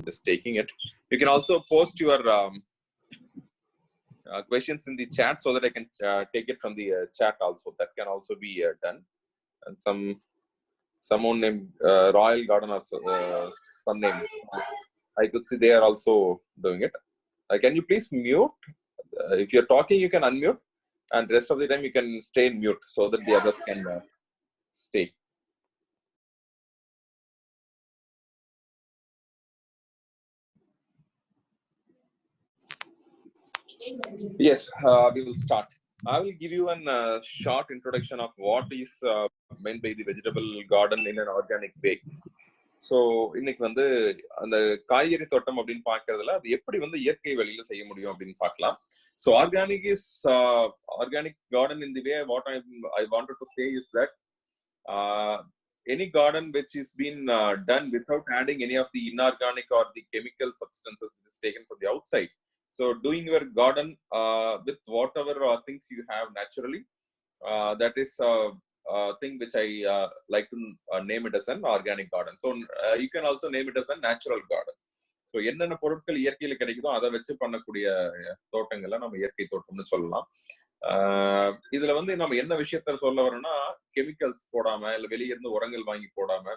just taking it. You can also post your questions in the chat so that I can take it from the chat also. That can also be done. And someone named Royal Garden or some name. I could see they are also doing it. Can you please mute? If you're talking, you can unmute, and rest of the time you can stay in mute so that the others can stay. Yes, we will start. I will give you a short introduction of what is meant by the vegetable garden in an organic way. So இன்னைக்கு வந்து அந்த காய்கறி தோட்டம் அப்படின்னு பாக்குறதுல அது எப்படி வந்து இயற்கை வழியில செய்ய முடியும் அப்படின்னு பார்க்கலாம். So organic is organic garden in the way what I wanted to say is that any garden which is been done without adding any of the inorganic or the chemical substances which is taken from the outside. So doing your garden with whatever things you have naturally, that is thing which I like to name it as an organic garden. So you can also name it as a natural garden. So என்னென்ன பொருட்கள் இயற்கையில கிடைக்குதோ அதை வச்சு பண்ணக்கூடிய தோட்டங்களை நம்ம இயற்கை தோட்டம்னு சொல்லலாம். இதுல வந்து நம்ம என்ன விஷயத்த சொல்ல வரோம்னா, கெமிக்கல்ஸ் போடாம இல்ல வெளியே இருந்து உரங்கள் வாங்கி போடாம,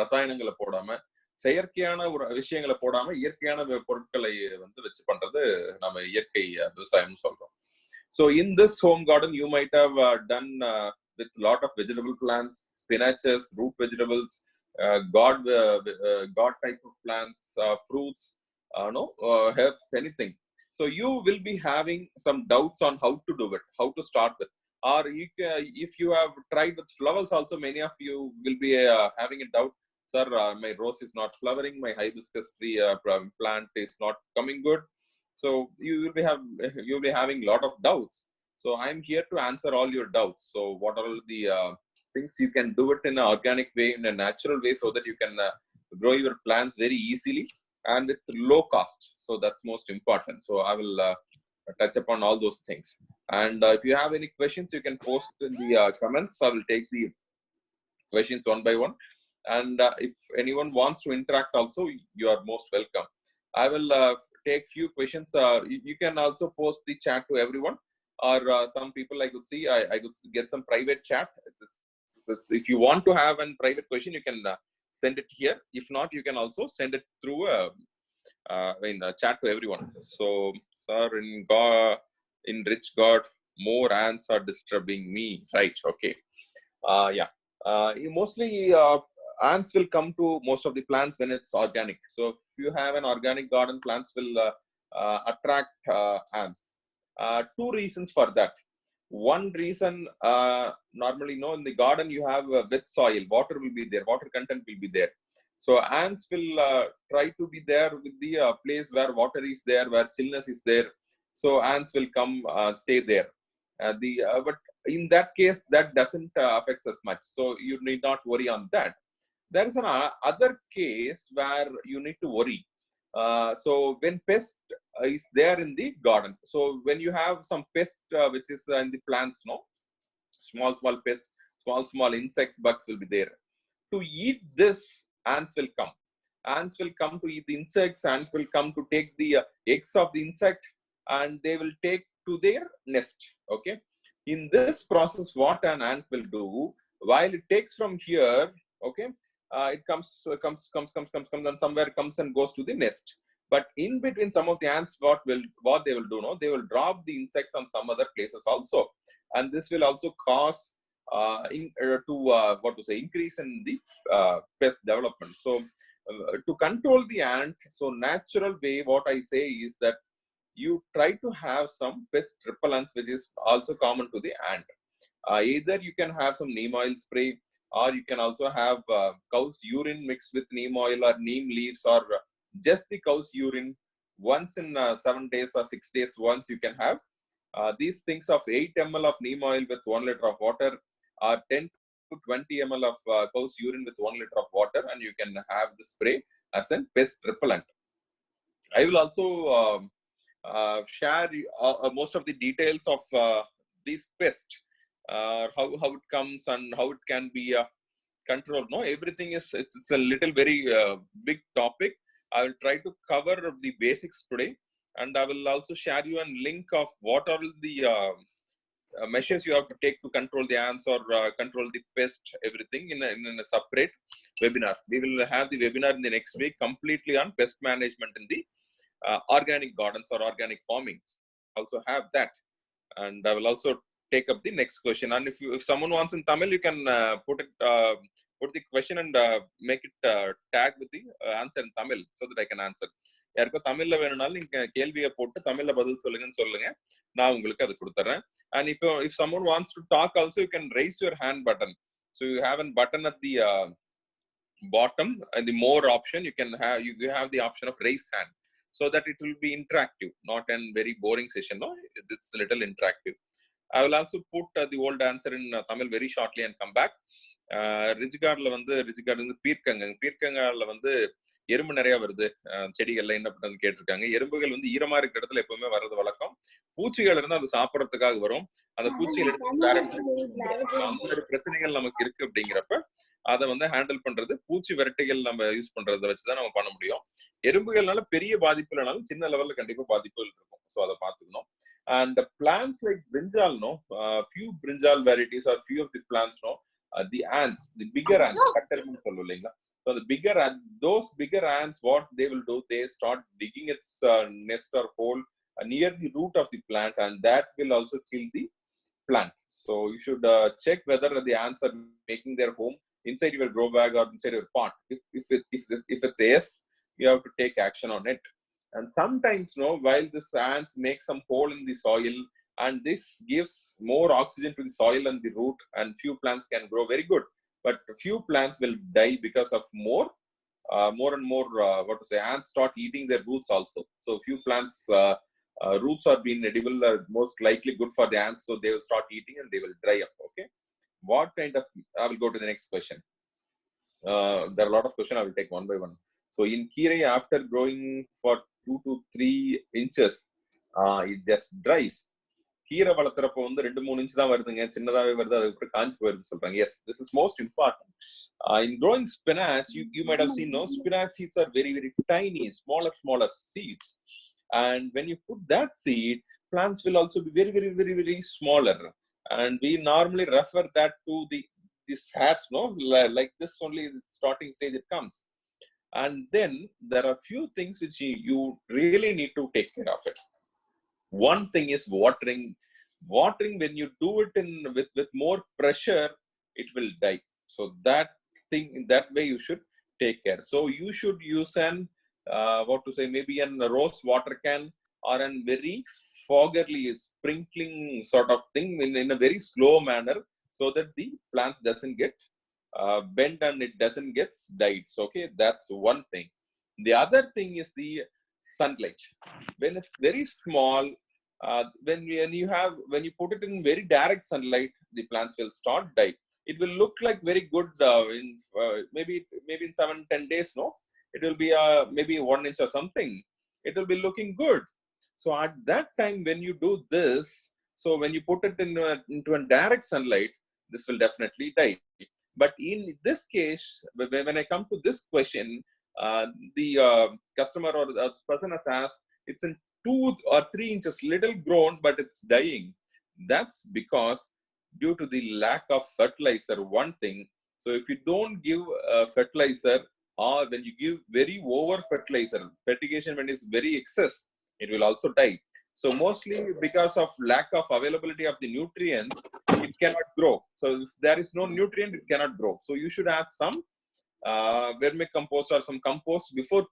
ரசாயனங்களை போடாம, செயற்கையான ஒரு விஷயங்களை போடாம இயற்கையான பொருட்களை வந்து வச்சு பண்றது நம்ம இயற்கை விவசாயம் சொல்றோம். So in this home garden, you might have done with lot of vegetable plants, spinaches, root vegetables, gourd type of plants, fruits, herbs, anything. So you will be having some doubts on how to do it, how to start with. Or if you have tried with flowers also, many of you will be having a doubt. Sir, my rose is not flowering, my hibiscus tree plant is not coming good. So you will be having a lot of doubts. So I'm here to answer all your doubts. So what are all the things you can do it in an organic way, in a natural way, so that you can grow your plants very easily and with low cost. So that's most important. So I will touch upon all those things. And if you have any questions, you can post in the comments. I will take the questions one by one. And if anyone wants to interact also, you are most welcome. I will take few questions. You can also post the chat to everyone, or some people I could see, I could get some private chat. If you want to have a private question, you can send it here. If not, you can also send it through chat to everyone. So, sir, in Rich God, more ants are disturbing me. Right? Okay. Yeah. Mostly ants will come to most of the plants when it's organic. So if you have an organic garden, plants will attract ants. Two reasons for that. One reason, normally, in the garden you have wet soil, water will be there, water content will be there. So ants will try to be there with the place where water is there, where chillness is there. So ants will come stay there. But in that case, that doesn't affect us much. So you need not worry on that. There is an other case where you need to worry. So when pest is there in the garden, so when you have some pest which is in the plants, small pests, small insects, bugs will be there. To eat this, ants will come. Ants will come to eat the insects. Ants will come to take the eggs of the insect, and they will take to their nest. Okay. In this process, what an ant will do, while it takes from here, okay, it comes, and somewhere comes and goes to the nest. But in between, some of the ants, what they will do, they will drop the insects on some other places also, and this will also cause increase in the pest development. So to control the ant, so natural way, what I say is that you try to have some pest repellents, which is also common to the ant. Either you can have some neem oil spray, or you can also have cow's urine mixed with neem oil or neem leaves, or just the cow's urine. Once in 7 days or 6 days once, you can have these things of 8 ml of neem oil with 1 liter of water, or 10 to 20 ml of cow's urine with 1 liter of water, and you can have the spray as a pest repellent. I will also share most of the details of these pests, how it comes and how it can be controlled. Everything is, it's a little very big topic. I will try to cover the basics today, and I will also share you a link of what are the measures you have to take to control the ants or control the pest, everything in a separate webinar. We will have the webinar in the next week completely on pest management in the organic gardens or organic farming. Also have that, and I will also take up the next question. And if someone wants in Tamil, you can put the question and make it tag with the answer in Tamil so that I can answer. யாருக்கோ தமிழ்ல வேணும்னாலும் நீங்க கேள்வியை போட்டு தமிழ்ல பதில் சொல்லுங்கன்னு சொல்லுங்க, நான் உங்களுக்கு அது கொடுத்துறேன். And if someone wants to talk also, you can raise your hand button. So you have a button at the bottom, and the more option you can have, you have the option of raise hand, so that it will be interactive, not a very boring session. No, it's a little interactive. I will also put the old answer in Tamil very shortly and come back. ரிஜிகார்ட்ல வந்து பீர்க்கங்கால வந்து எறும்பு நிறைய வருது, செடிகள்ல என்ன பண்றது கேட்டிருக்காங்க. எறும்புகள் வந்து ஈரமா இருக்கிற இடத்துல எப்பவுமே வர்றது வழக்கம். பூச்சிகள் இருந்தா அது சாப்பிடறதுக்காக வரும். அந்த பூச்சிகள் எடுத்து வேற அந்த மாதிரி பிரச்சனைகள் நமக்கு இருக்கு அப்படிங்கிறப்ப அதை வந்து ஹேண்டில் பண்றது பூச்சி வெரைட்டிகள் நம்ம யூஸ் பண்றதை வச்சுதான் நம்ம பண்ண முடியும். எறும்புகள்னால பெரிய பாதிப்பு இல்லைனாலும் சின்ன லெவல்ல கண்டிப்பா பாதிப்புகள் இருக்கும். ஸோ அதை பார்த்துக்கணும். And the plants like brinjal, no, few brinjal varieties or few of the plants, no, the ants, the bigger ants, so the bigger ants, those bigger ants, what they will do, they start digging its nest or hole near the root of the plant, and that will also kill the plant. So you should check whether the ants are making their home inside your grow bag or inside your pot. If it's yes, you have to take action on it. And sometimes, no, while the ants make some hole in the soil, and this gives more oxygen to the soil and the root, and few plants can grow very good. But few plants will die because of more and more, ants start eating their roots also. So few plants roots are being edible, are most likely good for the ants, so they will start eating and they will dry up. Okay, what kind of, I will go to the next question. There are a lot of questions. I will take one by one. So in Kirai, after growing for 2 to 3 inches, it just dries. கீரை வளர்த்துறப்ப வந்து 2-3 inch தான் வருதுங்க, சின்னதாவே வருது, அதுக்கு காஞ்சி போயிருது சொல்றாங்க. Yes, this is most important. In growing spinach, you might have seen, no, spinach seeds are very, very tiny, smaller seeds. And when you put that seed, plants will also be very, very, very, very smaller. And we normally refer that to this hairs, no, like this only starting stage it comes. And then there are few things which you really need to take care of it. One thing is watering. When you do it with more pressure, it will die. So that thing, in that way you should take care. So you should use maybe a rose water can or a very foggerly sprinkling sort of thing in a very slow manner, so that the plants doesn't get bent and it doesn't get died. So, okay, that's one thing. The other thing is the sunlight. When it's very small, when you put it in very direct sunlight, the plants will start die. It will look like very good maybe in 7-10 days, no, it will be maybe 1 inch or something, it will be looking good. So at that time when you do this, so when you put it into a direct sunlight, this will definitely die. But in this case, when I come to this question, the customer or the person has asked, it's in 2 or 3 inches, little grown, but it's dying. That's because due to the lack of fertilizer, one thing. So if you don't give fertilizer, or when you give very over fertilizer, fertigation when it's very excess, it will also die. So mostly because of lack of availability of the nutrients, it cannot grow. So if there is no nutrient, it cannot grow. So you should add some vermicompost or some compost before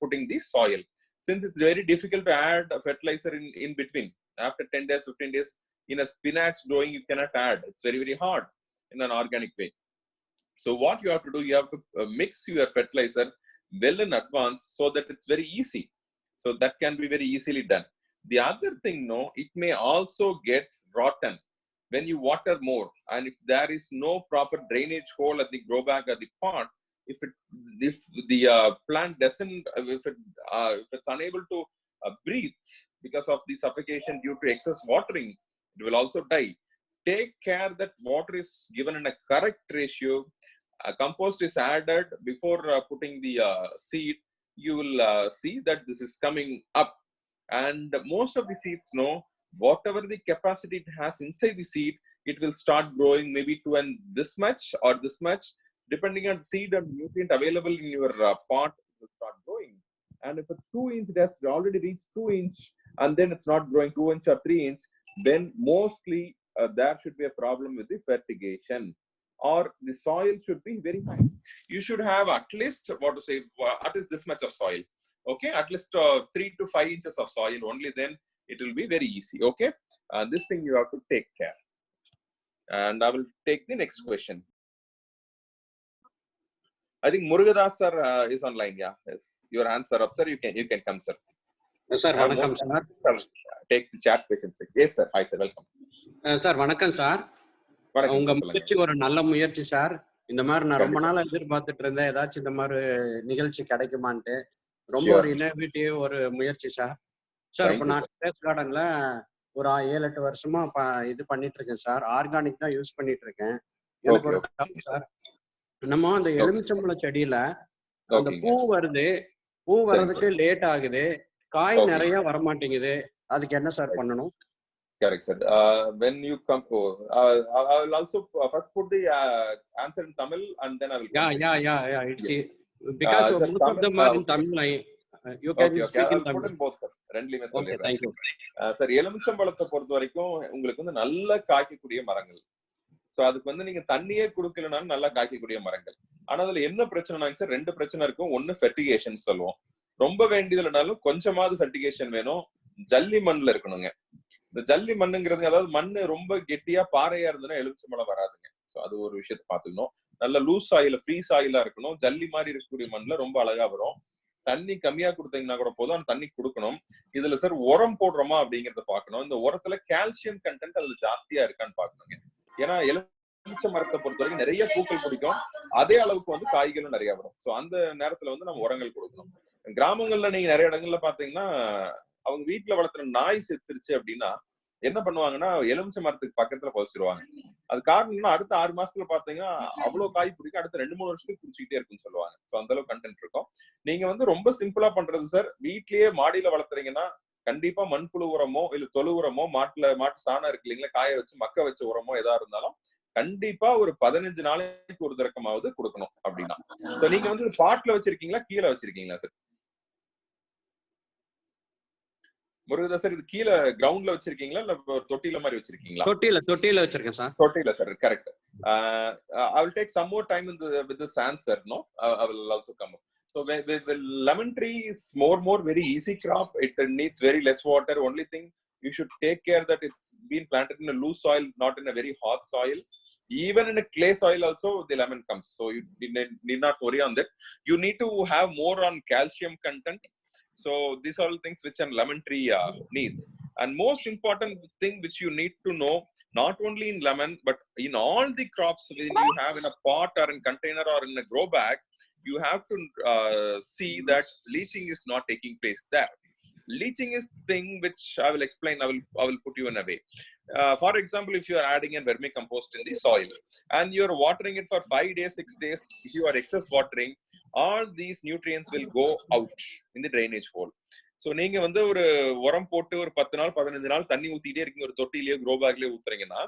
putting the soil. Since it's very difficult to add a fertilizer in between, after 10 days, 15 days, in a spinach growing, you cannot add. It's very, very hard in an organic way. So what you have to do, you have to mix your fertilizer well in advance, so that it's very easy. So that can be very easily done. The other thing, no, it may also get rotten when you water more. And if there is no proper drainage hole at the grow bag or the pot, if the plant doesn't, if it's unable to breathe because of the suffocation due to excess watering, it will also die. Take care that water is given in a correct ratio. Compost is added before putting the seed. you will see that this is coming up. And most of the seeds know whatever the capacity it has inside the seed, it will start growing maybe to this much or this much, depending on seed and nutrient available in your pot, it will start growing. And if it's 2 inch, it has already reached 2 inch, and then it's not growing 2 inch or 3 inch, then mostly there should be a problem with the fertigation, or the soil should be very high. You should have at least, what to say, at least this much of soil. Okay, at least 3 to 5 inches of soil. Only then it will be very easy. Okay, this thing you have to take care. And I will take the next question. I think Murugadas sir is online. Yeah, yes. Your hands are up, sir. You can come, sir. Sir, vanakkam sir. Take the chat questions. Yes, sir. Hi, sir. Welcome. Sir, vanakkam sir. உங்க முயற்சி ஒரு நல்ல முயற்சி sir. இந்த மாதிரி நான் ரொம்ப நாளா எதிர்பார்த்துட்டு இருந்தேன், ஏதாச்சும் இந்த மாதிரி நிகழ்ச்சி கிடைக்குமான்ட்டு. ரொம்ப ஒரு இனோவேட்டிவ் ஒரு முயற்சி சார். சார் இப்போ நான் டெரஸ் கார்டன்ல ஒரு 7-8 வருஷமா இது பண்ணிட்டு இருக்கேன் சார். ஆர்கானிக் தான் யூஸ் பண்ணிட்டு இருக்கேன். எனக்கு ஒரு டவுட் சார், நம்ம அந்த எலுமிச்சம்பழ செடியில அந்த பூ வருது, பூ வர்றதுக்கு லேட் ஆகுது, காய் நிறைய வரமாட்டேங்குது, அதுக்கு என்ன சார் பண்ணணும்? Correct, sir. When you come, I will also first put the answer in Tamil, and then I will. Yeah. It's because most of them are in Tamil. You can speak in Tamil. Both, sir. ரெண்டுலயுமே சொல்லிடுறேன். Thank you. Sir, எலுமிச்சம்பழத்தை பொறுத்த வரைக்கும் உங்களுக்கு வந்து நல்ல காய்க்கக்கூடிய மரங்கள். So அதுக்கு வந்து நீங்க தண்ணியே கொடுக்கலனாலும் நல்லா காய்க்கக்கூடிய மரங்கள். ஆனா அதுல என்ன பிரச்சனைனாங்க சார், 2 பிரச்சனை இருக்கும். ஒன்னு ஃபெர்டிகேஷன் சொல்லுவோம். ரொம்ப வேண்டியதுலனாலும் கொஞ்சமாவது ஃபெர்டிகேஷன் வேணும். ஜல்லி மண்ணுல இருக்கணுங்க. இந்த ஜல்லி மண்ணுங்கிறது, அதாவது மண்ணு ரொம்ப கெட்டியா பாறையா இருந்ததுன்னா எலுமிச்சம்பழம் வராதுங்க. சோ அது ஒரு விஷயத்த பாத்துக்கணும். நல்ல லூஸ் சாயில, ஃப்ரீ சாயிலா இருக்கணும். ஜல்லி மாதிரி இருக்கக்கூடிய மண்ணுல ரொம்ப அழகா வரும். தண்ணி கம்மியா கொடுத்தீங்கன்னா கூட போதும், அந்த தண்ணி கொடுக்கணும். இதுல சார் உரம் போடுறோமா அப்படிங்கறத பாக்கணும். இந்த உரத்துல கால்சியம் கண்டென்ட் அதுல ஜாஸ்தியா இருக்கான்னு பாக்கணுங்க. ஏன்னா எலுமிச்சை மரத்தை பொறுத்த வரைக்கும் நிறைய பூக்கள் பிடிக்கும், அதே அளவுக்கு வந்து காய்களும் நிறைய வரும். சோ அந்த நேரத்துல வந்து நம்ம உரங்கள் கொடுக்கணும். கிராமங்கள்ல நீங்க நிறைய இடங்கள்ல பாத்தீங்கன்னா, அவங்க வீட்டுல வளர்த்துற நாய் செத்துருச்சு அப்படின்னா என்ன பண்ணுவாங்கன்னா, எலுமிச்சை மரத்துக்கு பக்கத்துல புதைச்சிருவாங்க. அது காரணம்னா அடுத்த 6 மாசத்துல பாத்தீங்கன்னா அவ்வளவு காய் பிடிக்கும், அடுத்த 2-3 வருஷத்துக்கு பிடிச்சிக்கிட்டே இருக்குன்னு சொல்லுவாங்க. சோ அந்த அளவுக்கு கண்டென்ட் இருக்கும். நீங்க வந்து ரொம்ப சிம்பிளா பண்றது சார், வீட்லயே மாடியில வளர்த்துறீங்கன்னா கண்டிப்பா மண்புழு உரமோ இல்ல தொழு உரமோ, மாட்டு சாணம் இருக்கு இல்லைங்களா, காய வச்சு மக்க வச்ச உரமோ எதா இருந்தாலும் கண்டிப்பா ஒரு 15 நாளைக்கு ஒரு தரக்கமாவது கொடுக்கணும் அப்படின்னா. நீங்க வந்து பாட்ல வச்சிருக்கீங்களா, கீழே வச்சிருக்கீங்களா சார்? முருகதாஸ் சார், இது கீழே கிரவுண்ட்ல வச்சிருக்கீங்களா இல்ல தொட்டில மாதிரி வச்சிருக்கீங்களா? தொட்டில வச்சிருக்கேன் சார். தொட்டில sir, correct. I will take some more time with this answer. No, I will also come. So the lemon tree is more very easy crop. It needs very less water. Only thing you should take care that it's been planted in a loose soil, not in a very hot soil. Even in a clay soil also the lemon comes. So you need not worry on that. You need to have more on calcium content. So these are all things which a lemon tree needs. And most important thing which you need to know, not only in lemon but in all the crops when you have in a pot or in container or in a grow bag, you have to see that leaching is not taking place there. Leaching is thing which I will explain. I will put you in a way. For example, if you are adding a vermicompost in the soil and you are watering it for 5 days, 6 days, if you are excess watering, all these nutrients will go out in the drainage hole. So நீங்க வந்து ஒரு உரம் போட்டு ஒரு 10 நாள் 15 நாள் தண்ணி ஊத்திட்டே இருக்கீங்க, ஒரு தொட்டிலேயோ க்ரோ பேக்லயே ஊத்துறீங்கன்னா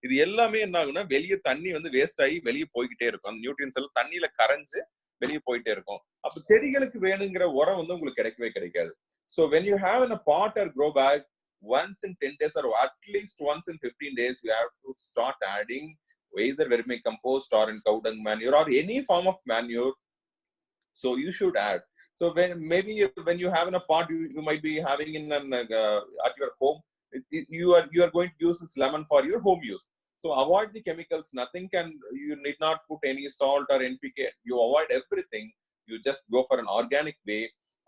இது எல்லாமே என்ன ஆகும்னா வெளியே தண்ணி வந்து வேஸ்ட் ஆகி வெளியே போய்கிட்டே இருக்கும். அந்த நியூட்ரியன்ஸ் எல்லாம் தண்ணியில கரைஞ்சு வெளியே போயிட்டே இருக்கும். அப்ப செடிகளுக்கு வேணுங்கிற உரம் வந்து உங்களுக்கு கிடைக்கவே கிடைக்காது. So when you have in a pot or grow bag, once in 10 days or at least once in 15 days, you have to start adding either vermicompost or in cow dung manure or any form of manure. So you should add. So when you have in a pot, you might be having in at your home, you are going to use this lemon for your home use. So avoid the chemicals. You need not put any salt or NPK. You avoid everything. You just go for an organic way.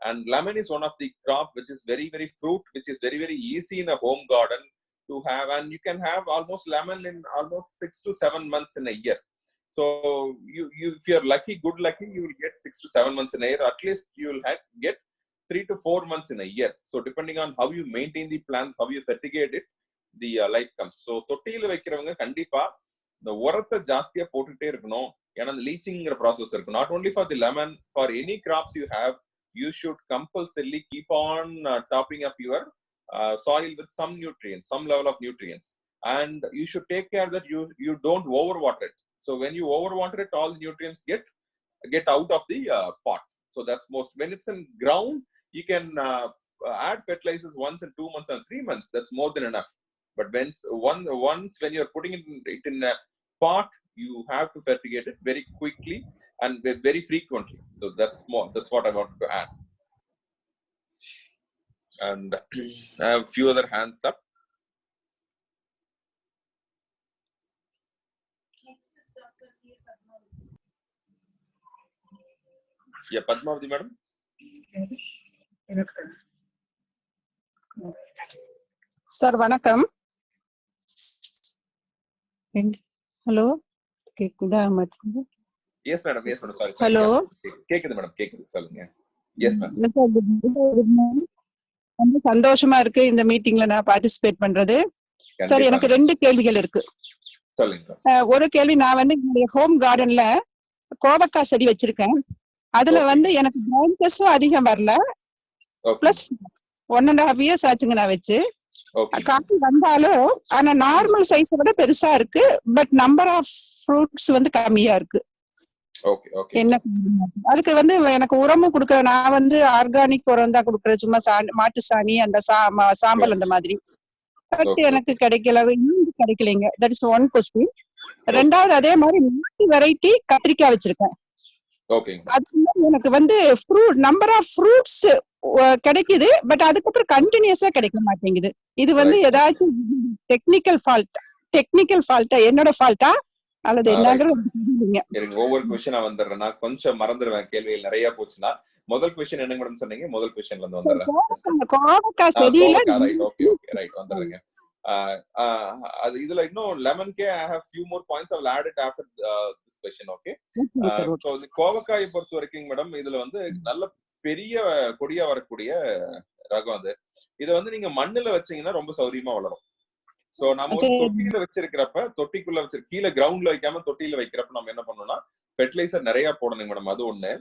And lemon is one of the crop which is very fruit, which is very easy in a home garden to have, and you can have almost lemon in almost 6 to 7 months in a year. So you if you're good lucky, you will get 6 to 7 months in a year. At least you will get 3 to 4 months in a year. So depending on how you maintain the plants, how you fertigate it, the life comes. So தொட்டியில வைக்கிறவங்க கண்டிப்பா இந்த உரத்தை ஜாஸ்தியா போட்டுட்டே இருக்கணும். ஏன்னா அந்த லீச்சிங்கிற ப்ராசஸ் இருக்கு. Not only for the lemon, for any crops you have, you should compulsorily keep on topping up your soil with some nutrients, some level of nutrients, and you should take care that you don't overwater it. So when you overwater it, all the nutrients get out of the pot. So that's most. When it's in ground, you can add fertilizers once in 2 months and 3 months. That's more than enough. But once when you're putting it in a pot, you have to fertigate it very quickly and very frequently. So that's what I wanted to add. And I have a few other hands up. Yeah, Padmavati madam. Sir, vanakkam. Hello. Yes madam, yes madam, sorry. Hello. கேக்குது madam, கேக்குது, சொல்லுங்க. Yes ma'am. ரொம்ப சந்தோஷமா இருக்கு இந்த மீட்டிங்ல நான் participate பண்றது. சார், எனக்கு 2 கேள்விகள் இருக்கு. சொல்லுங்க. ஒரு கேள்வி, நான் என்னுடைய ஹோம் கார்டன்ல கோவக்காய் செடி வச்சிருக்கேன். அதுல எனக்கு பிரான்ச்சஸும் அதிகம் வரல. பிளஸ் 1.5 இயர்ஸ் ஆச்சுங்க நான் வச்சு. காய் வந்தாலும் ஆனா நார்மல் சைஸை விட பெருசா இருக்கு. பட் நம்பர் ஆஃப் ஃப்ரூட்ஸ் கம்மியா இருக்கு. என்ன அதுக்கு எனக்கு உரமும் கொடுக்கற, நான் ஆர்கானிக் உரம் தான் கொடுக்கறேன். சும்மா மாட்டு சாணி, அந்த சாம்பல் அந்த மாதிரி. பட் எனக்கு கிடைக்கலைங்க. That is one question. ரெண்டாவது, அதே மாதிரி நாட்டு வெரைட்டி கத்திரிக்காய் வச்சிருக்கேன். அது எனக்கு நம்பர் ஆஃப் ஃப்ரூட்ஸ் கிடைக்குது. பட் அதுக்கப்புறம் கண்டினியூஸா கிடைக்க மாட்டேங்குது. இது ஏதாச்சும் டெக்னிக்கல் ஃபால்ட்டா, என்னோட ஃபால்ட்டா அல்லது என்னங்கிறது ஒவ்வொரு क्वेश्चन வந்துறேன். நான் கொஞ்சம் மறந்துடுவேன், கேள்விகள் நிறைய போச்சுனா. முதல் क्वेश्चन என்ன மேடம் சொன்னீங்க? முதல் क्वेश्चनல இருந்து வந்துறேன். கோவக்காய் செடியில ஓகே ரைட் வந்துறேங்க. அது இதுல இன்னும் lemon K I have few more points I will add it after this question. okay so இந்த கோவக்காயை பொறுத்த வரைக்கும் மேடம், இதுல நல்ல பெரிய கொடியா வரக்கூடிய ரகம் அது. இத நீங்க மண்ணுல வச்சீங்கன்னா ரொம்ப சௌரியமா வளரும். சோ நம்ம தொட்டியில வச்சிருக்கிறப்ப, தொட்டிக்குள்ள கீழே கிரவுண்ட்ல வைக்காம தொட்டியில வைக்கிறப்ப நம்ம என்ன பண்ணணும்னா ஃபெர்டிலைசர் நிறைய போடணும் மேடம். அது ஒண்ணு.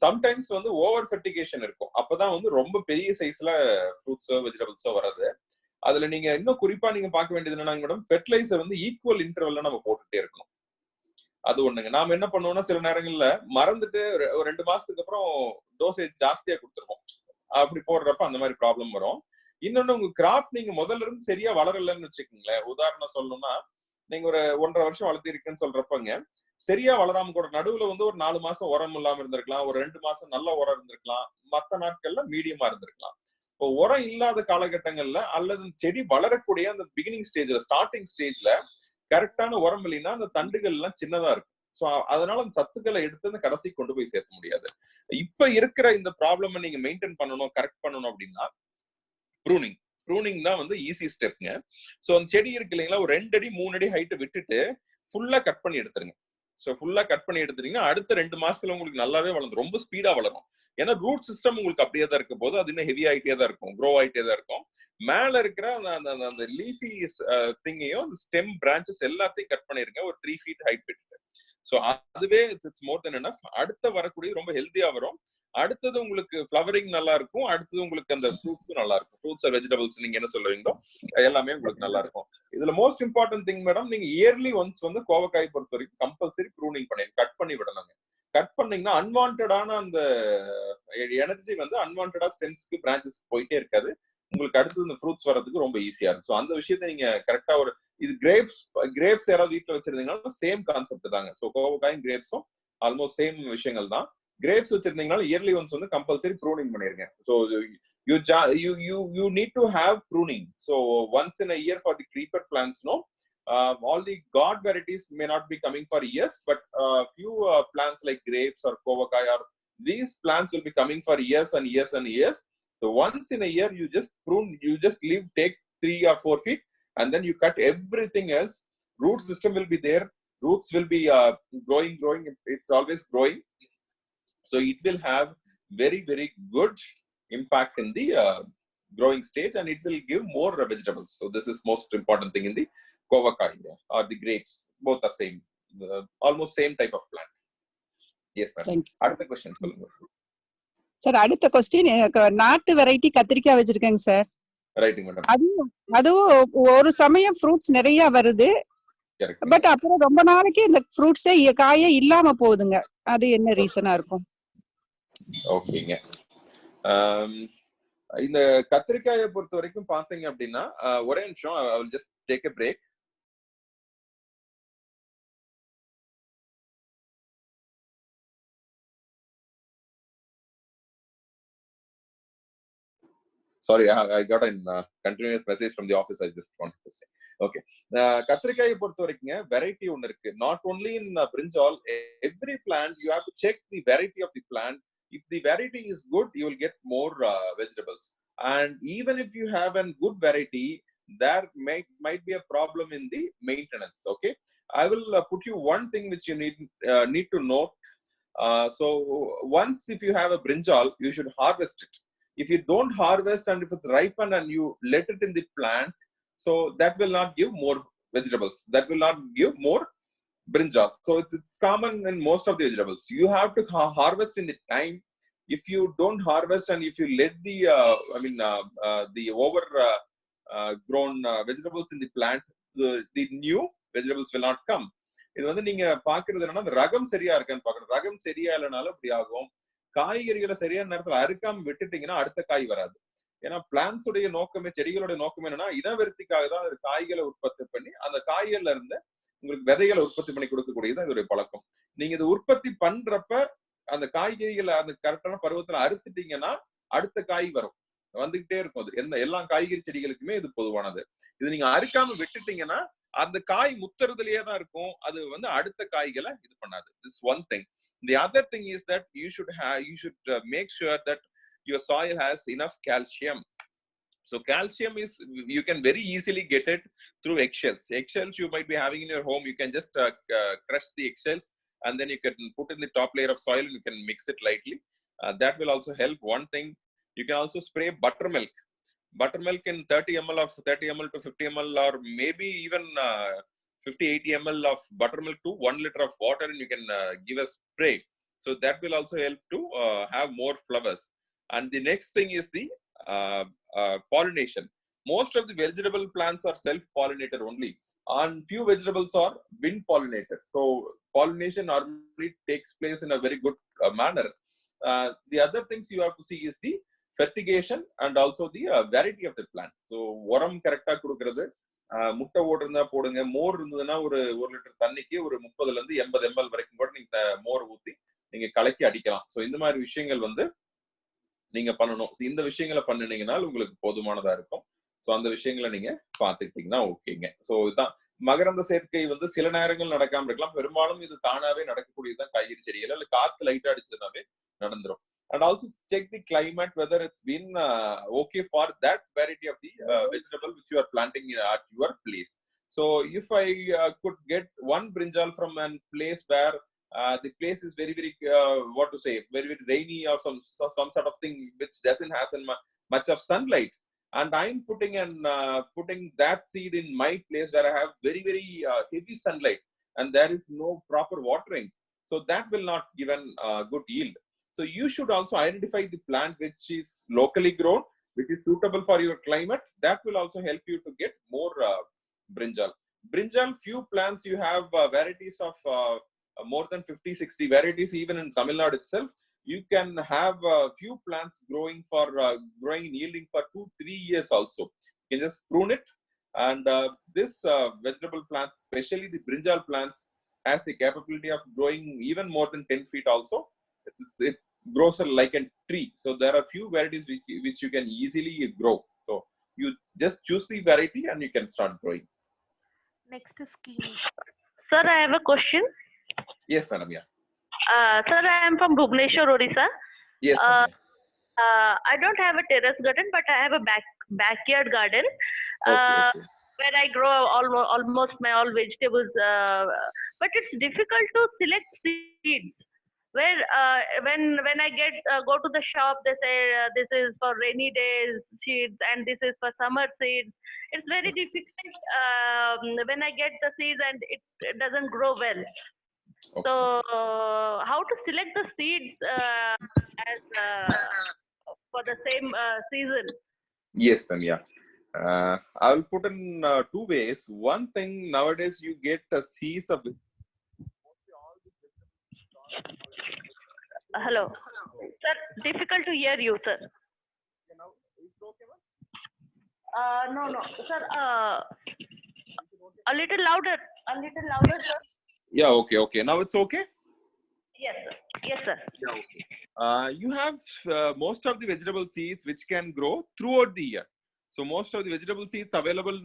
சம்டைம்ஸ் ஓவர் ஃபெர்டிகேஷன் இருக்கும். அப்பதான் ரொம்ப பெரிய சைஸ்ல ஃப்ரூட்ஸோ வெஜிடபிள்ஸோ வராது. அதுல நீங்க இன்னும் குறிப்பா நீங்க பார்க்க வேண்டியது என்னன்னா மேடம், ஃபெர்டிலைசர் ஈக்குவல் இன்டர்வல்ல நம்ம போட்டுட்டே இருக்கணும். அது ஒண்ணுங்க. நாம என்ன பண்ணுவோம்னா சில நேரங்கள்ல மறந்துட்டு ஒரு 2 மாசத்துக்கு அப்புறம் டோசேஜ் ஜாஸ்தியா கொடுத்துருவோம். அப்படி போடுறப்ப அந்த மாதிரி ப்ராப்ளம் வரும். இன்னொன்னு, உங்க கிராப் நீங்க முதல்ல இருந்து சரியா வளரலன்னு வச்சுக்கோங்களேன். உதாரணம் சொல்லணும்னா, நீங்க ஒரு 1.5 வருஷம் வளர்த்திருக்குன்னு சொல்றப்பங்க, சரியா வளராம கூட நடுவுல ஒரு 4 மாசம் உரம் இல்லாம இருந்திருக்கலாம், ஒரு 2 மாசம் நல்ல உரம் இருந்திருக்கலாம், மத்த நாட்கள்ல மீடியமா இருந்திருக்கலாம். இப்போ உரம் இல்லாத காலகட்டங்கள்ல அல்லது செடி வளரக்கூடிய அந்த பிகினிங் ஸ்டேஜ்ல, ஸ்டார்டிங் ஸ்டேஜ்ல கரெக்டான உரம் இல்லைன்னா அந்த தண்டுகள் எல்லாம் சின்னதா இருக்கும். சோ அதனால அந்த சத்துக்களை எடுத்து அந்த கடைசி கொண்டு போய் சேர்க்க முடியாது. இப்ப இருக்கிற இந்த ப்ராப்ளம் நீங்க மெயின்டைன் பண்ணணும், கரெக்ட் பண்ணணும் அப்படின்னா ப்ரூனிங் தான் ஈஸி ஸ்டெப்ங்க. சோ அந்த செடி இருக்கு இல்லைங்களா, ஒரு 2 அடி 3 அடி ஹைட் விட்டுட்டு ஃபுல்லா கட் பண்ணி எடுத்துருங்க. சோ ஃபுல்லா கட் பண்ணி எடுத்துட்டீங்கன்னா அடுத்த 2 மாசத்துல உங்களுக்கு நல்லாவே வளரும். ரொம்ப ஸ்பீடா வளரும். ஏன்னா ரூட் சிஸ்டம் உங்களுக்கு அப்படியே தான் இருக்க போது, அது இன்னும் ஹெவி ஆயிட்டே தான் இருக்கும், க்ரோ ஆயிட்டே தான் இருக்கும். மேல இருக்கிற அந்த லீஃபி திங்கையும் அந்த ஸ்டெம் பிரான்ச்சஸ் எல்லாத்தையும் கட் பண்ணிருங்க, ஒரு 3 feet ஹைட் விட்டுட்டு. சோ அதுவே இட்ஸ் மோர் தென் எனஃப். அடுத்த வரக்கூடிய ரொம்ப ஹெல்த்தியா வரும். அடுத்தது உங்களுக்கு ஃபிளவரிங் நல்லா இருக்கும். அடுத்தது உங்களுக்கு அந்த ஃப்ரூட்ஸும் நல்லா இருக்கும். ஃப்ரூட்ஸ் ஆர் வெஜிடபிள்ஸ் நீங்க என்ன சொல்லுவீங்களோ எல்லாமே உங்களுக்கு நல்லா இருக்கும். இதுல மோஸ்ட் இம்பார்ட்டன்ட் திங் மேடம், நீங்க இயர்லி ஒன்ஸ் கோவக்காய் பொறுத்த வரைக்கும் கம்பல்சரி ப்ரூனிங் பண்ணி கட் பண்ணி விடணுங்க. கட் பண்ணீங்கன்னா அன்வான்டான அந்த எனர்ஜி அன்வான்டா ஸ்டெம்ஸ்க்கு பிரான்ச்சஸ் போயிட்டே இருக்காது. உங்களுக்கு அடுத்து இந்த ஃப்ரூட்ஸ் வரதுக்கு ரொம்ப ஈஸியா இருக்கும். ஸோ அந்த விஷயத்த நீங்க கரெக்டா இது கிரேப்ஸ் யாராவது வீட்டுல வச்சிருந்தீங்கன்னா சேம் கான்செப்ட் தாங்க. ஸோ கோவக்காயும் கிரேப்ஸும் ஆல்மோஸ்ட் சேம் விஷயங்கள் தான். கிரேப்ஸ் வச்சிருந்தீங்கன்னா இயர்லி ஒன்ஸ் கம்பல்சரி ப்ரூனிங் பண்ணிருங்க. So you need to have pruning. So once in a year for the creeper plants, no, all the god varieties may not be coming for years, but few plants like grapes or kovakai or these plants will be coming for years and years and years. So once in a year you just prune, you just take 3 or 4 feet and then you cut everything else. Root system will be there, roots will be growing, it's always growing. So it will have very good impact in the growing stage and it will give more vegetables. So this is most important thing in the kovakai or the grapes. Both are same, almost same type of plant. Yes ma'am. Another question. Sir அடுத்த question, எனக்கு நாட்டு variety கத்திரிக்காய் வச்சிருக்கேங்க sir. ரைட்டுங்க madam. அதுவும் ஒரு சமயம் fruits நிறைய வருது, பட் அப்புறம் ரொம்ப நாளைக்கு இந்த ஃப்ரூட்ஸே காயே இல்லாம போகுதுங்க. அது என்ன ரீசனா இருக்கும்? ஓகேங்க. இந்த கத்திரிக்காயை பொறுத்த வரைக்கும் பாத்தீங்க அப்படின்னா, ஒரே நிமிஷம், I will just take a break. Sorry, I got a continuous message from the office. I just wanted to say. Okay. கத்திரிக்காயை பொறுத்த வரைக்கும் வெரைட்டி ஒன்று இருக்கு. Not only in brinjal, every plant you have to check the variety of the plant. If the variety is good, you will get more vegetables. And even if you have a good variety, there might be a problem in the maintenance. Okay. I will put you one thing which you need to note. So once if you have a brinjal, you should harvest it. If you don't harvest and if it's ripened and you let it in the plant, so that will not give more vegetables. That will not give more brinjal. So it's common in most of the vegetables. You have to harvest in the time. If you don't harvest and if you let the the over grown vegetables in the plant, the new vegetables will not come. இது வந்து நீங்க பாக்குறது என்னன்னா ரகம் சரியா இருக்கான்னு பாக்கணும். ரகம் சரியா இல்லைனாலும் இப்படி ஆகும். காய்கறிகளை சரியான நேரத்துல அறுக்காம விட்டுட்டீங்கன்னா அடுத்த காய் வராது. ஏன்னா பிளான்ஸ் உடைய நோக்கமே, செடிகளுடைய நோக்கம் என்னன்னா இனவெருத்திக்காக தான் காய்களை உற்பத்தி பண்ணி அந்த காய்கள்ல இருந்து உங்களுக்கு விதைகளை உற்பத்தி பண்ணி கொடுக்கக்கூடியது இதோடைய பழக்கம். நீங்க இது உற்பத்தி பண்றப்ப அந்த காய்கறிகளை அந்த கரெக்டான பருவத்துல அறுத்துட்டீங்கன்னா அடுத்த காய் வரும், வந்துகிட்டே இருக்கும். அது எல்லா காய்கறி செடிகளுக்குமே இது பொதுவானது. இது நீங்க அறுக்காம விட்டுட்டீங்கன்னா அந்த காய் முத்துறதுலயே தான் இருக்கும், அது வந்து அடுத்த காய்களை இது பண்ணாது. This one thing. The other thing is that you should make sure that your soil has enough calcium. So calcium is, you can very easily get it through eggshells. Eggshells you might be having in your home. You can just crush the eggshells and then you can put in the top layer of soil and you can mix it lightly. That will also help. One thing, you can also spray buttermilk. Buttermilk in 30 ml to 50 ml or maybe even 50-80 ml of buttermilk to 1 liter of water, and you can give a spray. So that will also help to have more flowers. And the next thing is the pollination. Most of the vegetable plants are self-pollinated only, and few vegetables are wind pollinated. So pollination normally takes place in a very good manner. The other things you have to see is the fertigation and also the variety of the plant. So uram correct ah kudukuradhu, முட்டை ஓடு இருந்தா போடுங்க. மோர் இருந்ததுன்னா ஒரு litre தண்ணிக்கு ஒரு 30 ல இருந்து 80 ml வரைக்கும் கூட நீங்க மோர் ஊத்தி நீங்க கலக்கி அடிக்கலாம். சோ இந்த மாதிரி விஷயங்கள் வந்து நீங்க பண்ணணும். இந்த விஷயங்களை பண்ணினீங்கன்னா உங்களுக்கு போதுமானதா இருக்கும். சோ அந்த விஷயங்களை நீங்க பாத்துக்கிட்டீங்கன்னா ஓகேங்க. சோ இதுதான் மகரந்த சேர்க்கை வந்து சில நேரங்கள் நடக்காம இருக்கலாம், பெரும்பாலும் இது தானாவே நடக்கக்கூடியதுதான் காய்கறி செடிகள். இல்ல காத்து லைட்டா அடிச்சதுனாவே நடந்துரும். And also check the climate whether it's been okay for that variety of the vegetable which you are planting at your place. So if I could get one brinjal from a place where the place is very what to say, very rainy or some sort of thing which doesn't have much of sunlight, and I'm putting that seed in my place where I have very heavy sunlight and there is no proper watering, so that will not give a good yield. So you should also identify the plant which is locally grown, which is suitable for your climate. That will also help you to get more brinjal. Brinjal, few plants you have varieties of more than 50-60 varieties even in Tamil Nadu itself. You can have few plants growing and yielding for 2-3 years also. You can just prune it, and this vegetable plants, especially the brinjal plants, has the capability of growing even more than 10 feet also. It grows like a tree. So there are few varieties which you can easily grow. So you just choose the variety and you can start growing. Next is scheme. Sir, I have a question. Yes, madam. Yeah. Sir, I am from Bhubaneswar, Odisha. Yes. I don't have a terrace garden, but I have a backyard garden. Okay. Where I grow almost all vegetables. But it's difficult to select seeds. Where when I go to the shop, they say this is for rainy days seeds and this is for summer seeds. It's very difficult when I get the seeds and it doesn't grow well. Okay. So how to select the seeds as for the same season? Yes, ma'am. Yeah. I will put in two ways. One thing, nowadays you get seeds of. Hello, sir. Difficult to hear you, sir. No, sir. A little louder. A little louder, sir. Yeah. Okay. Now it's okay. Yes, sir. Yes, sir. Yeah. Okay. You have most of the vegetable seeds which can grow throughout the year. So most of the vegetable seeds available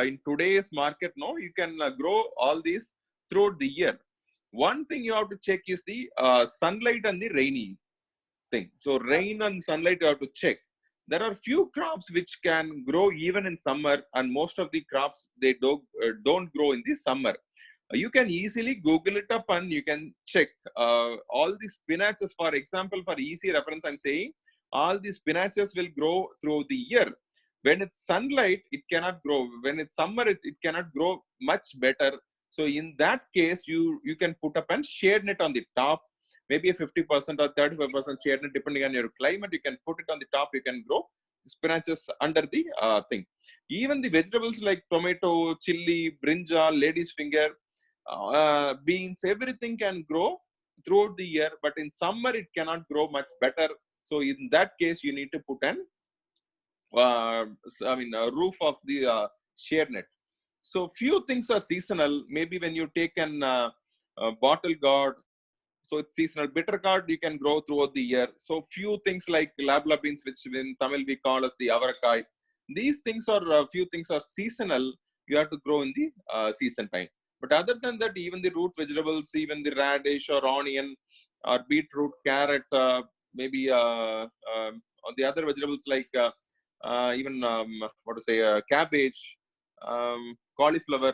in today's market, no, you can grow all these throughout the year. One thing you have to check is the sunlight and the rainy thing. So rain and sunlight you have to check. There are few crops which can grow even in summer, and most of the crops they don't grow in the summer. You can easily Google it up and you can check all the spinaches. For example, for easy reference, I'm saying all the spinaches will grow through the year. When it's sunlight, it cannot grow. When it's summer, it cannot grow much better. So in that case, you can put up and shade net on the top, maybe a 50% or 35% shade net, depending on your climate. You can put it on the top. You can grow spinaches under the thing. Even the vegetables like tomato, chili, brinjal, lady's finger, beans, everything can grow throughout the year, but in summer it cannot grow much better. So in that case, you need to put an roof of the shade net. So few things are seasonal. Maybe when you take an bottle gourd, so it's seasonal. Bitter gourd you can grow throughout the year. So few things like labla beans, which in Tamil we call as the avarakai, these things are few things are seasonal. You have to grow in the season time. But other than that, even the root vegetables, even the radish or onion or beetroot, carrot, maybe on the other vegetables like even cabbage, cauliflower,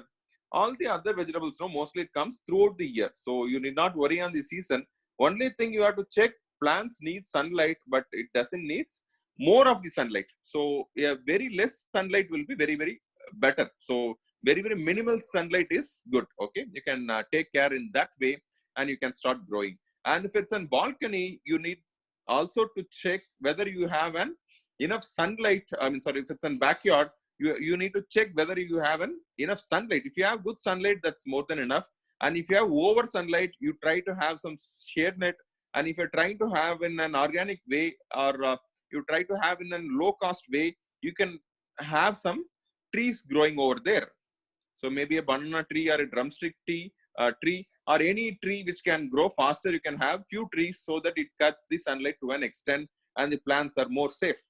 all the other vegetables, no, mostly it comes throughout the year. So you need not worry on the season. Only thing you have to check, plants need sunlight, but it doesn't need more of the sunlight. So yeah, very less sunlight will be very, very better. So very, very minimal sunlight is good. Okay, you can take care in that way and you can start growing. And if it's on balcony, you need also to check whether you have an enough sunlight. If it's in backyard, you need to check whether you have enough sunlight. If you have good sunlight, that's more than enough. And if you have over sunlight, you try to have some shade net. And if you're trying to have in an organic way, or you try to have in a low cost way, you can have some trees growing over there. So maybe a banana tree or a drumstick tree or any tree which can grow faster. You can have few trees so that it cuts the sunlight to an extent and the plants are more safe.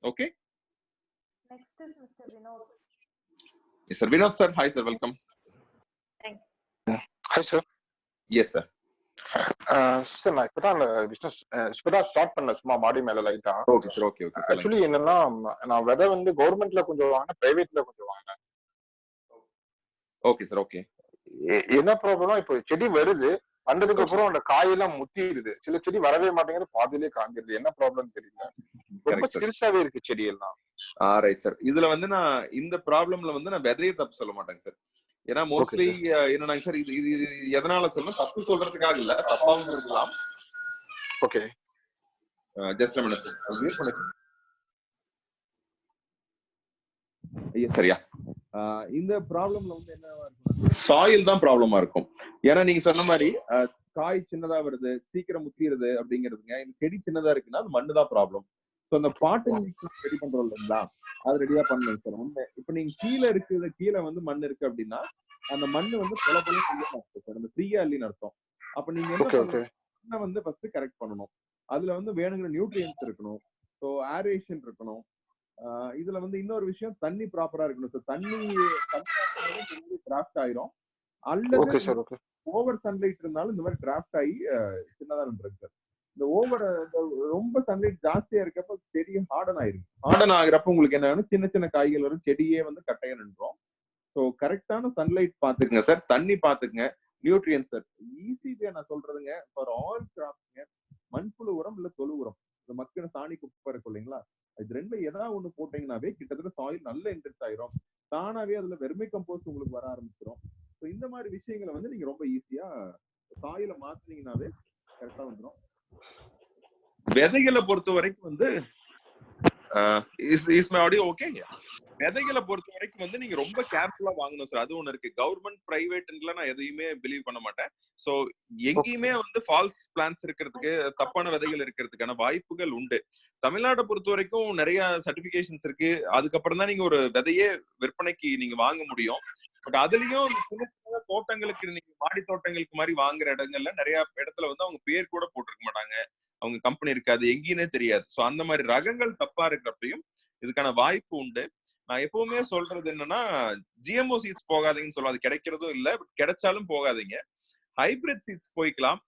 Okay. Next is Mr. Vinod. Yes, sir. Vinod, sir. Hi, sir. Welcome. Thanks. Hi, sir. Yes, sir. Sir நான் இப்பதான் business இப்பதான் start பண்ணேன், சும்மா மாடி மேல லைட்டா. Okay sir. Okay. Actually என்னன்னா, நான் விதை வந்து கவர்மெண்ட்ல கொஞ்சம் வாங்கினேன், பிரைவேட்ல கொஞ்சம் வாங்கினேன். Okay sir. ஓகே. என்ன ப்ராப்ளம்னா, இப்போ செடி வருது, வந்ததுக்கு அப்புறம் அந்த காயெல்லாம் முத்திடுது. சில செடி வரவே மாட்டேங்குது, பாதியிலே காஞ்சிருது. என்ன ப்ராப்ளம் தெரியல, ரொம்ப சிறுசாவே இருக்கு செடி எல்லாம். Right sir. இதுல வந்து நான் இந்த ப்ராப்ளம்ல வந்து நான் விதையை தப்பு சொல்ல மாட்டேங்க சார். ஏன்னா மோஸ்ட்லி என்னன்னாங்க சார், இது எதனால சொல்லணும், தப்பு சொல்றதுக்காக இல்ல, தப்பாவும் இருக்கலாம். Okay, just a minute sir. சரியா, இந்த ப்ராப்ளம்ல வந்து என்னவா இருக்கும், சாயில் தான் ப்ராப்ளமா இருக்கும். ஏன்னா நீங்க சொன்ன மாதிரி காய் சின்னதா வருது, சீக்கிரம் முத்திடுது அப்படிங்கிறதுங்க. இந்த செடி சின்னதா இருக்குன்னா அது மண்ணு தான் ப்ராப்ளம். ஸோ அந்த பாட்டிங் ரெடி பண்றோம் இல்லைங்களா, அது ரெடியா பண்ணணும் சார். ஒண்ணு, இப்ப நீங்க கீழே வந்து மண் இருக்கு அப்படின்னா அந்த மண்ணு வந்து பொலப்பொலம் அர்த்தம் சார், அந்த ஃப்ரீயா இல்லைன்னு அர்த்தம். அப்ப நீங்க என்ன வந்து ஃபர்ஸ்ட் கரெக்ட் பண்ணணும். அதுல வந்து வேணுங்கிற நியூட்ரியன்ஸ் இருக்கணும். ஸோ ஏரேஷன் இருக்கணும். இதுல வந்து இன்னொரு விஷயம், தண்ணி ப்ராப்பரா இருக்கணும் சார். தண்ணி டிராஃப்ட் ஆயிரும், அல்லது ஓவர் சன்லைட் இருந்தாலும் இந்த மாதிரி டிராஃப்ட் ஆகி சின்னதா இருந்துருக்கு சார். இந்த ரொம்ப சன்லைட் ஜாஸ்தியா இருக்கப்ப செடி ஹார்டன் ஆயிருக்கு. ஹார்டன் ஆகுறப்ப உங்களுக்கு என்ன, சின்ன சின்ன காய்கள் வரும், செடியே வந்து கட்டையா நின்றோம். ஸோ கரெக்டான சன்லைட் பாத்துக்குங்க சார், தண்ணி பாத்துக்குங்க, நியூட்ரியன்ஸ் சார். ஈஸியா நான் சொல்றதுங்க, ஃபார் ஆல் கிராப்ஸ்ங்க, மண்புழு உரம் இல்ல தொழு உரம், இந்த மக்கின சாணி குப்பை இருக்கும் இல்லைங்களா, இது ரெண்டு ஏதாவது ஒண்ணு போட்டீங்கன்னாவே கிட்டத்தட்ட சாயில் நல்ல இன்ட்ரெஸ்ட் ஆயிரும். தானாவே அதுல வெர்மி கம்போஸ்ட் உங்களுக்கு வர ஆரம்பிச்சிடும். ஸோ இந்த மாதிரி விஷயங்களை வந்து நீங்க ரொம்ப ஈஸியா சாயில மாத்தினீங்கன்னாவே கரெக்டா வந்துடும். விதைகளை பொறுத்த வரைக்கும் வந்து இஸ் மை ஆடியோ ஓகே? விதைகளை பொறுத்த வரைக்கும் வந்து நீங்க ரொம்ப கேர்ஃபுல்லா வாங்கணும் சார். அது ஒண்ணு இருக்கு. கவர்மெண்ட் பிரைவேட்ல நான் எதையுமே பிலீவ் பண்ண மாட்டேன். சோ எங்கேயுமே வந்து ஃபால்ஸ் பிளான்ஸ் இருக்கிறதுக்கு, தப்பான விதைகள் இருக்கிறதுக்கான வாய்ப்புகள் உண்டு. தமிழ்நாட்டை பொறுத்த வரைக்கும் நிறைய சர்டிபிகேஷன்ஸ் இருக்கு. அதுக்கப்புறம் தான் நீங்க ஒரு விதையே விற்பனைக்கு நீங்க வாங்க முடியும். பட் அதுலயும் சின்ன சின்ன தோட்டங்களுக்கு, நீங்க மாடி தோட்டங்களுக்கு மாதிரி வாங்குற இடங்கள்ல நிறைய இடத்துல வந்து அவங்க பேர் கூட போட்டிருக்க மாட்டாங்க. அவங்க கம்பெனி இருக்காது, எங்கேயுமே தெரியாது. சோ அந்த மாதிரி ரகங்கள் தப்பா இருக்கிறப்பையும் இதுக்கான வாய்ப்பு உண்டு. நான் எப்பவுமே சொல்றது என்னன்னா, ஜிஎம்ஓ சீட்ஸ் போகாதீங்கன்னு சொல்லுவோம். அது கிடைக்கிறதும் இல்ல, கிடைச்சாலும் போகாதீங்க. ஹைபிரிட் சீட்ஸ் போய்க்கலாம்,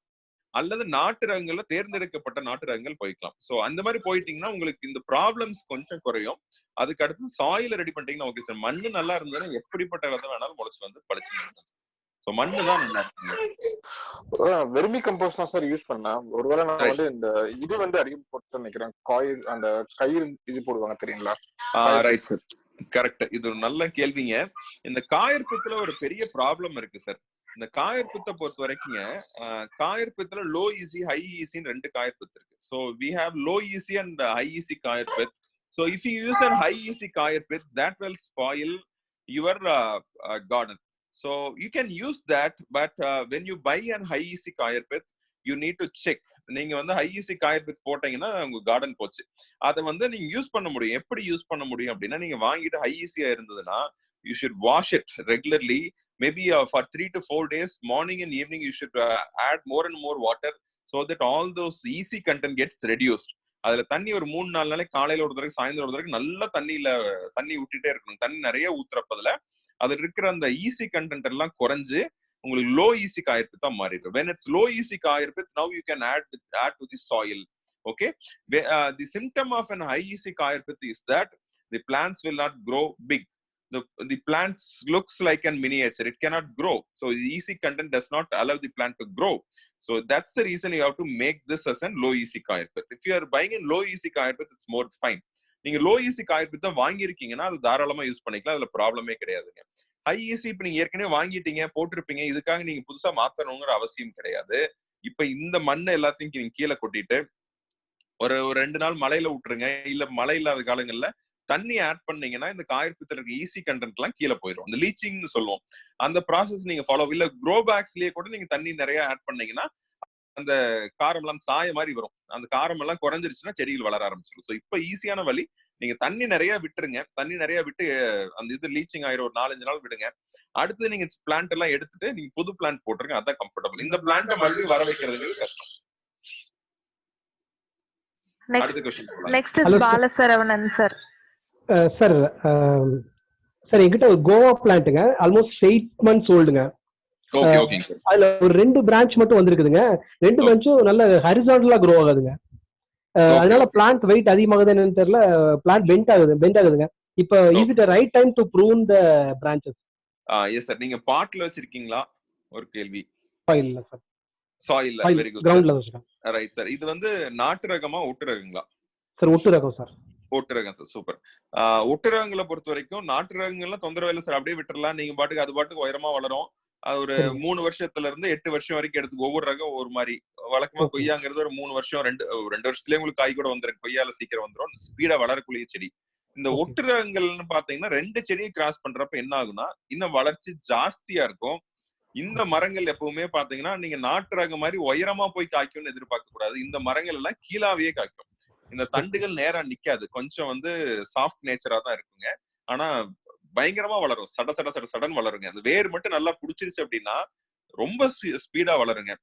அல்லது நாட்டு ரகங்கள்ல தேர்ந்தெடுக்கப்பட்ட நாட்டு ரகங்கள் போய்க்கலாம். சோ அந்த மாதிரி போயிட்டீங்கன்னா உங்களுக்கு இந்த ப்ராப்ளம்ஸ் கொஞ்சம் குறையும். அதுக்கு அடுத்து சாயில ரெடி பண்ணிட்டீங்கன்னா ஓகே சார். மண்ணு நல்லா இருந்ததுன்னா எப்படிப்பட்ட விதை வேணாலும் முளைச்சு வந்து பழிச்சுங்க. சோ மண்ணு தான் நல்லா இருக்குங்க. வெர்மி கம்போஸ்ட் தான் சார் யூஸ் பண்ணேன். ஒருவேளை நான் வந்து இந்த இது வந்து அதிகம் போட்டு நினைக்கிறேன். காயில் அந்த கயிறு இது போடுவாங்க தெரியுங்களா? Right sir, correct. இது ஒரு நல்ல கேள்விங்க. இந்த காயற்புத்துல ஒரு பெரிய ப்ராப்ளம் இருக்கு சார். இந்த காயற்புத்தை பொறுத்த வரைக்குங்க, காயற்புத்துல லோ ஈசி, ஹை ஈசின்னு ரெண்டு காயற்புத்து இருக்கு. So we have low EC and high EC coir pith. So if you use an high EC coir pith, that will spoil your garden. So you can use that, but when you buy an high EC காயற்புத், you need to check. நீங்க வந்து high EC காயற்புத் போட்டீங்கன்னா உங்க garden போச்சு. அதை வந்து நீங்க use பண்ண முடியும். எப்படி யூஸ் பண்ண முடியும் அப்படின்னா, நீங்க வாங்கிட்டு ஹை ஈசியா இருந்ததுன்னா you should wash it regularly. Maybe for 3 to 4 days, morning and evening, you should add more and more water so that all those EC content gets reduced. அதுல தண்ணி ஒரு 3-4 நாளைக்கு காலையில ஒரு தடவை, சாயந்தரம் ஒரு தடவை நல்லா தண்ணி விட்டுட்டே இருக்கணும். தண்ணி நிறைய ஊத்துறப்பதுல அதுல இருக்கிற அந்த ஈசி கண்டென்ட் எல்லாம் குறைஞ்சு உங்களுக்கு லோ ஈசி காயற்புத் தான் மாறிடும். when it's low EC coir pith, now you can add to the soil. Okay, the symptom of an high EC coir pith is that the plants will not grow big. The plant looks like a miniature. It cannot grow. So the EC content does not allow the plant to grow. So that's the reason you have to make this as a low EC காயற்புத். If you are buying in low EC காயற்புத், it's more fine. நீங்க low easy காயற்புத் தான் வாங்கியிருக்கீங்கன்னா அது தாராளமா use பண்ணிக்கலாம். அதுல ப்ராப்ளமே கிடையாதுங்க. High easy இப்ப நீங்க ஏற்கனவே வாங்கிட்டீங்க, போட்டிருப்பீங்க, இதுக்காக நீங்க புதுசா மாத்தணுங்கிற அவசியம் கிடையாது. இப்ப இந்த மண்ணை எல்லாத்தையும் நீங்க கீழே கொட்டிட்டு ஒரு 2 நாள் மழையில விட்டுருங்க. இல்ல மழை இல்லாத காலங்கள்ல தண்ணி ஆட் பண்ணீங்கன்னா இந்த காயற்புத்துல இருக்க ஈசி கண்டென்ட் எல்லாம் கீழே போயிடும். இந்த லீச்சிங்னு சொல்லுவோம். அந்த ப்ராசஸ் நீங்க ஃபாலோ, இல்ல க்ரோ பேக்ஸ்லயே கூட நீங்க தண்ணி நிறைய ஆட் பண்ணீங்கன்னா அந்த காரம் எல்லாம் சாய மாதிரி வரும். அந்த காரம் எல்லாம் குறைஞ்சிருச்சுன்னா செடிகள் வளர ஆரம்பிச்சிடும். ஸோ இப்ப ஈஸியான வழி, நீங்க தண்ணி நிறைய விட்டுருங்க. தண்ணி நிறைய விட்டு அந்த இது லீச்சிங் ஆயிரும். ஒரு 4-5 நாள் விடுங்க. அடுத்து நீங்க பிளான்ட் எல்லாம் எடுத்துட்டு நீங்க புது பிளான்ட் போட்டுருங்க. அதான் கம்ஃபர்டபுள். இந்த பிளான்ட்டை மறுபடியும் வர வைக்கிறது கஷ்டம். Next is Bala Saravanan sir. Sir sir என்கிட்ட ஒரு கோவா பிளான்ட்டுங்க, ஆல்மோஸ்ட் 8 months ஓல்டுங்க. அதுல ஒரு 2 பிரான்ச் மட்டும் வந்திருக்குதுங்க. 2 பிரான்ச்சும் நல்ல ஹரிசாண்டலா க்ரோ ஆகுதுங்க. அதனால பிளான்ட் வெயிட் அதிகமாகுது என்னன்னு தெரியல, பிளான்ட் பெண்ட் ஆகுதுங்க. இப்போ is it right time to prune the branches? Yes sir. நீங்க பாட்ல வச்சிருக்கீங்களா? ஒரு கேள்வி. சாயில்ல சார். சாயில்ல. Very good. கிரவுண்ட்ல வச்சிருக்கேன். Right sir. இது வந்து நாட்டு ரகமா ஒட்டு ரகங்களா? சார் ஒட்டு ரகம் சார். ஒட்டு ரகம் சார். சூப்பர். ஒட்டு ரகங்களை பொறுத்த வரைக்கும் நாட்டு ரகங்கள்லாம் தொந்தரவு இல்லை சார். அப்படியே விட்டுறலாம். நீங்க பாட்டுக்கு அது பாட்டுக்கு உயரமா வளரும். அது ஒரு 3 வருஷத்துல இருந்து 8 வருஷம் வரைக்கும் எடுத்துக்கு. ஒவ்வொரு ரகம் ஒரு மாதிரி. வழக்கமா கொய்யாங்கிறது ஒரு 3 வருஷம், 2 வருஷத்துலயே உங்களுக்கு காய் கூட வந்துடும். கொய்யால சீக்கிரம் வந்துடும். ஸ்பீடா வளரக்கூடிய செடி. இந்த ஒட்டு ரகங்கள்னு பாத்தீங்கன்னா 2 செடியை கிராஸ் பண்றப்ப என்ன ஆகுனா இன்னும் வளர்ச்சி ஜாஸ்தியா இருக்கும். இந்த மரங்கள் எப்பவுமே பாத்தீங்கன்னா நீங்க நாட்டு ரகம் மாதிரி உயரமா போய் காய்க்கும்னு எதிர்பார்க்க கூடாது. இந்த மரங்கள் எல்லாம் கீழாவே காய்க்கும். இந்த தண்டுகள் நேரா நிக்காது. கொஞ்சம் வந்து சாஃப்ட் நேச்சரா தான் இருக்குங்க. ஆனா பயங்கரமா வளரும். சடன் வளருங்க. அந்த வேர் மட்டும் நல்லா புடிச்சிருச்சு அப்படின்னா ரொம்ப ஸ்பீடா வளருங்க.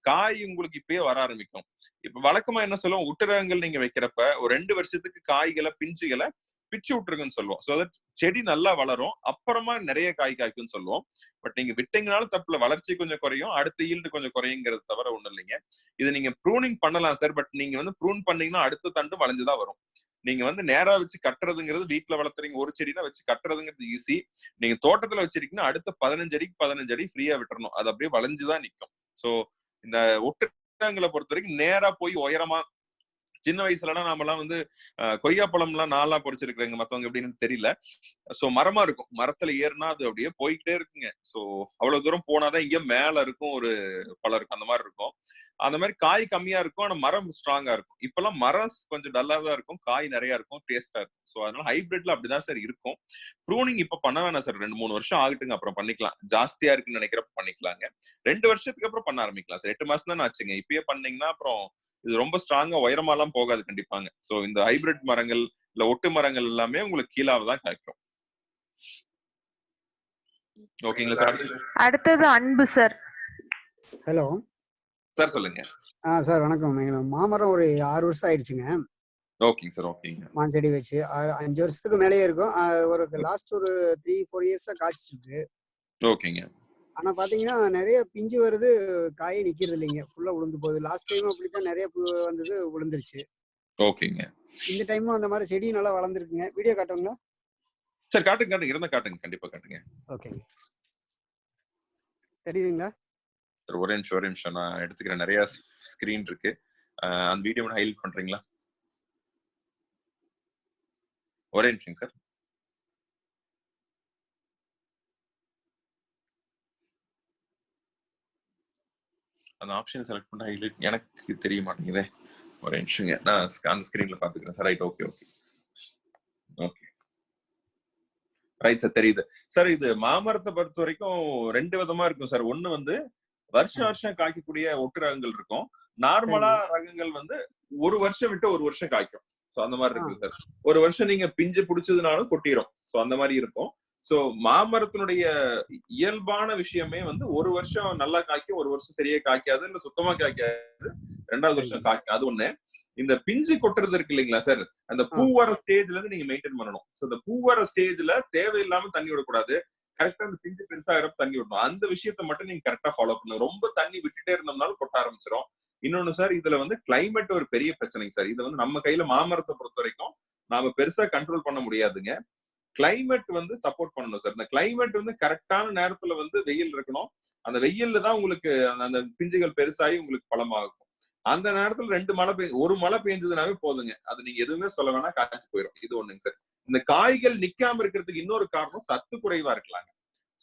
காய் உங்களுக்கு இப்பயே வர ஆரம்பிக்கும். இப்ப வழக்கமா என்ன சொல்லுவோம், ஒட்டு ரகங்கள் நீங்க வைக்கிறப்ப ஒரு 2 வருஷத்துக்கு காய்களை பிஞ்சுகளை பிச்சு விட்டுருக்குன்னு சொல்லுவோம். சோ தட் செடி நல்லா வளரும். அப்புறமா நிறைய காய் காய்க்கும்னு சொல்லுவோம். பட் நீங்க விட்டீங்கனாலும் தப்புல, வளர்ச்சி கொஞ்சம் குறையும், அடுத்த ஈல்டு கொஞ்சம் குறையுங்கிறது தவிர ஒண்ணும் இல்லைங்க. இது நீங்க ப்ரூனிங் பண்ணலாம் சார். பட் நீங்க வந்து ப்ரூன் பண்ணீங்கன்னா அடுத்த தண்டு வளைஞ்சுதான் வரும். நீங்க வந்து நேரா வச்சு கட்டுறதுங்கிறது, வீட்டுல வளர்த்துறீங்க ஒரு செடினா வச்சு கட்டுறதுங்கிறது ஈஸி. நீங்க தோட்டத்துல வச்சிருக்கீங்கன்னா அடுத்த 15 அடிக்கு 15 அடி ஃப்ரீயா விட்டுறணும். அது அப்படியே வளைஞ்சுதான் நிற்கும். சோ இந்த ஒட்டு ரகங்களை பொறுத்த வரைக்கும் நேரா போய் உயரமா சின்ன வயசுலலாம் நாமெல்லாம் வந்து கொய்யா பழம்லாம் நான்லாம் பொறிச்சிருக்கிறேங்க, மத்தவங்க எப்படின்னு தெரியல. சோ மரமா இருக்கும், மரத்துல ஏறினா அது அப்படியே போய்கிட்டே இருக்குங்க. சோ அவ்வளவு தூரம் போனாதான் இங்க மேல இருக்கும் ஒரு பழம் இருக்கும், அந்த மாதிரி இருக்கும். அந்த மாதிரி காய் கம்மியா இருக்கும், ஆனா மரம் ஸ்ட்ராங்கா இருக்கும். இப்பெல்லாம் மரம் கொஞ்சம் டல்லா தான் இருக்கும், காய் நிறைய இருக்கும், டேஸ்டா இருக்கும். சோ அதனால ஹைபிரிட்ல அப்படிதான் சார் இருக்கும். ப்ரூனிங் இப்ப பண்ண வேணாம் சார், 2-3 வருஷம் ஆகட்டுங்க, அப்புறம் பண்ணிக்கலாம். ஜாஸ்தியா இருக்குன்னு நினைக்கிறப்ப பண்ணிக்கலாங்க. 2 வருஷத்துக்கு அப்புறம் பண்ண ஆரம்பிக்கலாம் சார். 8 மாசம் தானே ஆச்சுங்க, இப்பயே பண்ணீங்கன்னா அப்புறம் இது ரொம்ப ஸ்ட்ராங்கா உயரமாலாம் போகாது கண்டிப்பாங்க. சோ இந்த ஹைபிரிட் மரங்கள் இல்ல ஒட்டு மரங்கள் எல்லாமே உங்களுக்கு கீழாவதான் காய்க்கும். ஓகேங்களா சார்? அடுத்தது அன்பு சார். ஹலோ சார், சொல்லுங்க. சார் வணக்கம். மாமரம் ஒரு 6 வருஷம் ஆயிடுச்சுங்க. ஓகேங்க சார். ஓகேங்க. மாஞ்செடி வச்சு 5 வருஷத்துக்கு மேலேயே இருக்கும். ஒரு லாஸ்ட் ஒரு 3-4 இயர்ஸா காய்ச்சிட்டு இருக்கு. ஓகேங்க. ஆனா பாத்தீங்கன்னா நிறைய பிஞ்சு வருது, காயே நிக்கிறது இல்லைங்க, ஃபுல்லா விழுந்து போகுது. லாஸ்ட் டைம் அப்படித்தான் நிறைய வந்தது, விழுந்துருச்சு. ஓகேங்க. இந்த டைமும் அந்த மாதிரி செடி நல்லா வளர்ந்துருக்குங்க. வீடியோ காட்டுங்களா? சரி, காட்டுங்க காட்டுங்க, இருந்தா காட்டுங்க, கண்டிப்பா காட்டுங்க. ஓகேங்க, தெரியுதுங்களா? ஒரே நிமிஷம் நான் எடுத்துக்கிறேன். நிறைய ஸ்கிரீன் இருக்கு, அந்த வீடியோ ஹைலைட் பண்றீங்களா? ஒரே நிமிஷம் சார். அந்த ஆப்ஷன் செலக்ட் பண்ண ஹைலைட் எனக்கு தெரிய மாட்டேங்குதே. ஒரே நிமிஷங்க, நான் அந்த ஸ்கிரீன்ல பாத்துக்கிறேன் sir. Right, okay okay okay, right sir, தெரியுது சார். இது மாமரத்தை பொறுத்த வரைக்கும் 2 விதமா இருக்கும் சார். ஒண்ணு வந்து வருஷம் காய்க்கக்கூடிய ஒட்டு ரகங்கள் இருக்கும். நார்மலா ரகங்கள் வந்து ஒரு வருஷம் விட்டு ஒரு வருஷம் காய்க்கும். சோ அந்த மாதிரி இருக்கு சார். ஒரு வருஷம் நீங்க பிஞ்சு பிடிச்சதுனாலும் கொட்டிரும். சோ அந்த மாதிரி இருக்கும். சோ மாமரத்தினுடைய இயல்பான விஷயமே வந்து ஒரு வருஷம் நல்லா காய்க்கும், ஒரு வருஷம் சரியா காய்க்காது, இல்ல சுத்தமா காய்க்காது, 2வது வருஷம் காய்க்கும். அது ஒண்ணு. இந்த பிஞ்சு கொட்டுறது இருக்கு இல்லைங்களா சார், அந்த பூவர ஸ்டேஜ்ல இருந்து நீங்க மெயின்டைன் பண்ணணும். சோ இந்த பூவர ஸ்டேஜ்ல தேவையில்லாம தண்ணி விடக்கூடாது. கரெக்டா அந்த பிஞ்சு பெருசாகிறப்ப தண்ணி விடணும். அந்த விஷயத்த மட்டும் நீங்க கரெக்டா ஃபாலோ பண்ணணும். ரொம்ப தண்ணி விட்டுட்டே இருந்தோம்னாலும் கொட்ட ஆரம்பிச்சிடும். இன்னொன்னு சார், இதுல வந்து கிளைமேட் ஒரு பெரிய பிரச்சனைங்க சார். இது வந்து நம்ம கையில, மாமரத்தை பொறுத்த வரைக்கும் நாம பெருசா கண்ட்ரோல் பண்ண முடியாதுங்க. கிளைமேட் வந்து சப்போர்ட் பண்ணணும் சார். இந்த கிளைமேட் வந்து கரெக்டான நேரத்துல வந்து வெயில் இருக்கணும். அந்த வெயில்ல தான் உங்களுக்கு அந்த பிஞ்சுகள் பெருசாகி உங்களுக்கு பழமாகும். அந்த நேரத்துல 2 மழை ஒரு மழை பெஞ்சதுனாவே போதுங்க, அது நீங்க எதுவுமே சொல்ல வேணா, காய்ச்சி போயிடும். இது ஒண்ணுங்க சார். இந்த காய்கள் நிக்காம இருக்கிறதுக்கு இன்னொரு காரணம் சத்து குறைவா இருக்கலாங்க.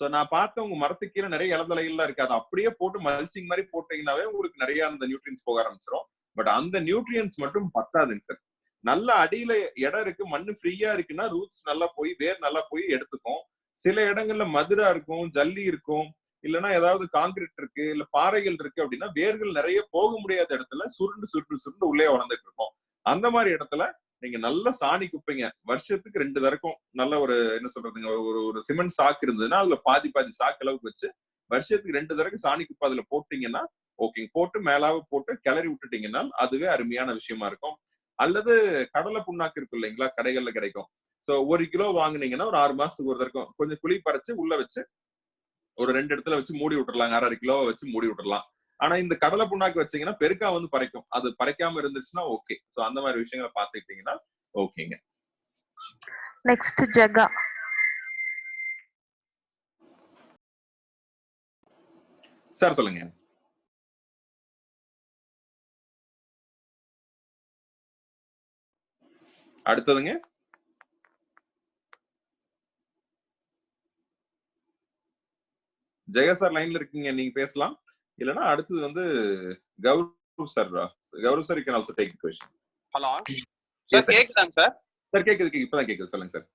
சோ நான் பார்த்த உங்க மரத்துக்கு கீழே நிறைய இலதலைகள்லாம் இருக்கு, அதை அப்படியே போட்டு மல்ச்சிங் மாதிரி போட்டீங்கன்னாவே உங்களுக்கு நிறைய அந்த நியூட்ரியன்ஸ் போக ஆரம்பிச்சிடும். பட் அந்த நியூட்ரியன்ஸ் மட்டும் பத்தாதுங்க சார். நல்ல அடியில இடம் இருக்கு, மண்ணு ஃப்ரீயா இருக்குன்னா ரூட்ஸ் நல்லா போய், வேர் நல்லா போய் எடுத்துக்கும். சில இடங்கள்ல மதுரா இருக்கும், ஜல்லி இருக்கும், இல்லைன்னா ஏதாவது காங்கிரீட் இருக்கு, இல்ல பாறைகள் இருக்கு அப்படின்னா வேர்கள் நிறைய போக முடியாத இடத்துல சுருண்டு சுருண்டு சுருண்டு உள்ளே வளர்ந்துட்டு இருக்கும். அந்த மாதிரி இடத்துல நீங்க நல்ல சாணி குப்பைங்க, வருஷத்துக்கு 2 தடக்கும் நல்ல ஒரு என்ன சொல்றதுங்க, ஒரு சிமெண்ட் சாக்கு இருந்ததுன்னா அதுல பாதி சாக்கு அளவுக்கு வச்சு வருஷத்துக்கு 2 தடவை சாணி குப்பை அதுல போட்டீங்கன்னா ஓகே, போட்டு மேலாவ போட்டு கிளறி விட்டுட்டீங்கன்னா அதுவே அருமையான விஷயமா இருக்கும். அல்லது கடலை புண்ணாக்கு இருக்கும் இல்லைங்களா, கடைகள்ல கிடைக்கும். சோ 1 கிலோ வாங்குனீங்கன்னா ஒரு 6 மாசத்துக்கு ஒரு தடவை கொஞ்சம் குழி பறிச்சு உள்ள வச்சு ஒரு 2 இடத்துல வச்சு மூடி விட்டுறலாம், 1/2 கிலோ வச்சு மூடி விட்டுறலாம். ஆனா இந்த கடலை புண்ணாக்கு வச்சீங்கன்னா பெருக்கா வந்து பறைக்கும். அது பறைக்காம இருந்துச்சுன்னா ஓகே. சோ அந்த மாதிரி விஷயங்களை பாத்துக்கிட்டீங்கன்னா ஓகேங்க. நெக்ஸ்ட் ஜெகா சார், சொல்லுங்க. அடுத்ததுங்க ஜெயா சார் லைன்ல இருக்கீங்க, நீங்க பேசலாம். இல்லனா அடுத்து வந்து Gaurav sir. Gaurav sir, you can also take the question. Hello sir, கேக்குதாங்க சார்? சார் கேக்குது, இப்பதான் கேக்குது, சொல்லுங்க சார்.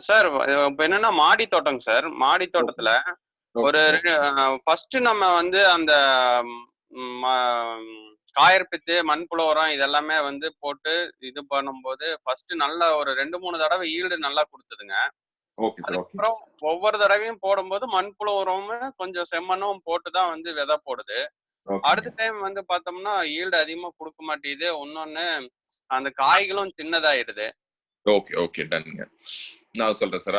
சார் இப்ப என்னன்னா மாடி தோட்டம் சார். மாடி தோட்டத்துல ஒரு ஃபர்ஸ்ட் நம்ம வந்து அந்த காயற்பித்து, மண்புழு உரம் இதெல்லாமே வந்து போட்டு இது பண்ணும்போது ஃபர்ஸ்ட் நல்லா ஒரு 2-3 தடவை ஈல்டு நல்லா கொடுத்ததுங்க. அதுக்கப்புறம் ஒவ்வொரு தடவையும் போடும்போது மண்புழு உரமும் கொஞ்சம் செம்மண்ணும் போட்டுதான் வந்து விதை போடுது. அடுத்த டைம் வந்து பார்த்தோம்னா ஈல்டு அதிகமா கொடுக்க மாட்டேங்குது. இன்னொன்னு அந்த காய்களும் சின்னதாயிடுது. Okay okay, டன்ங்க. நான் சொல்றேன் sir.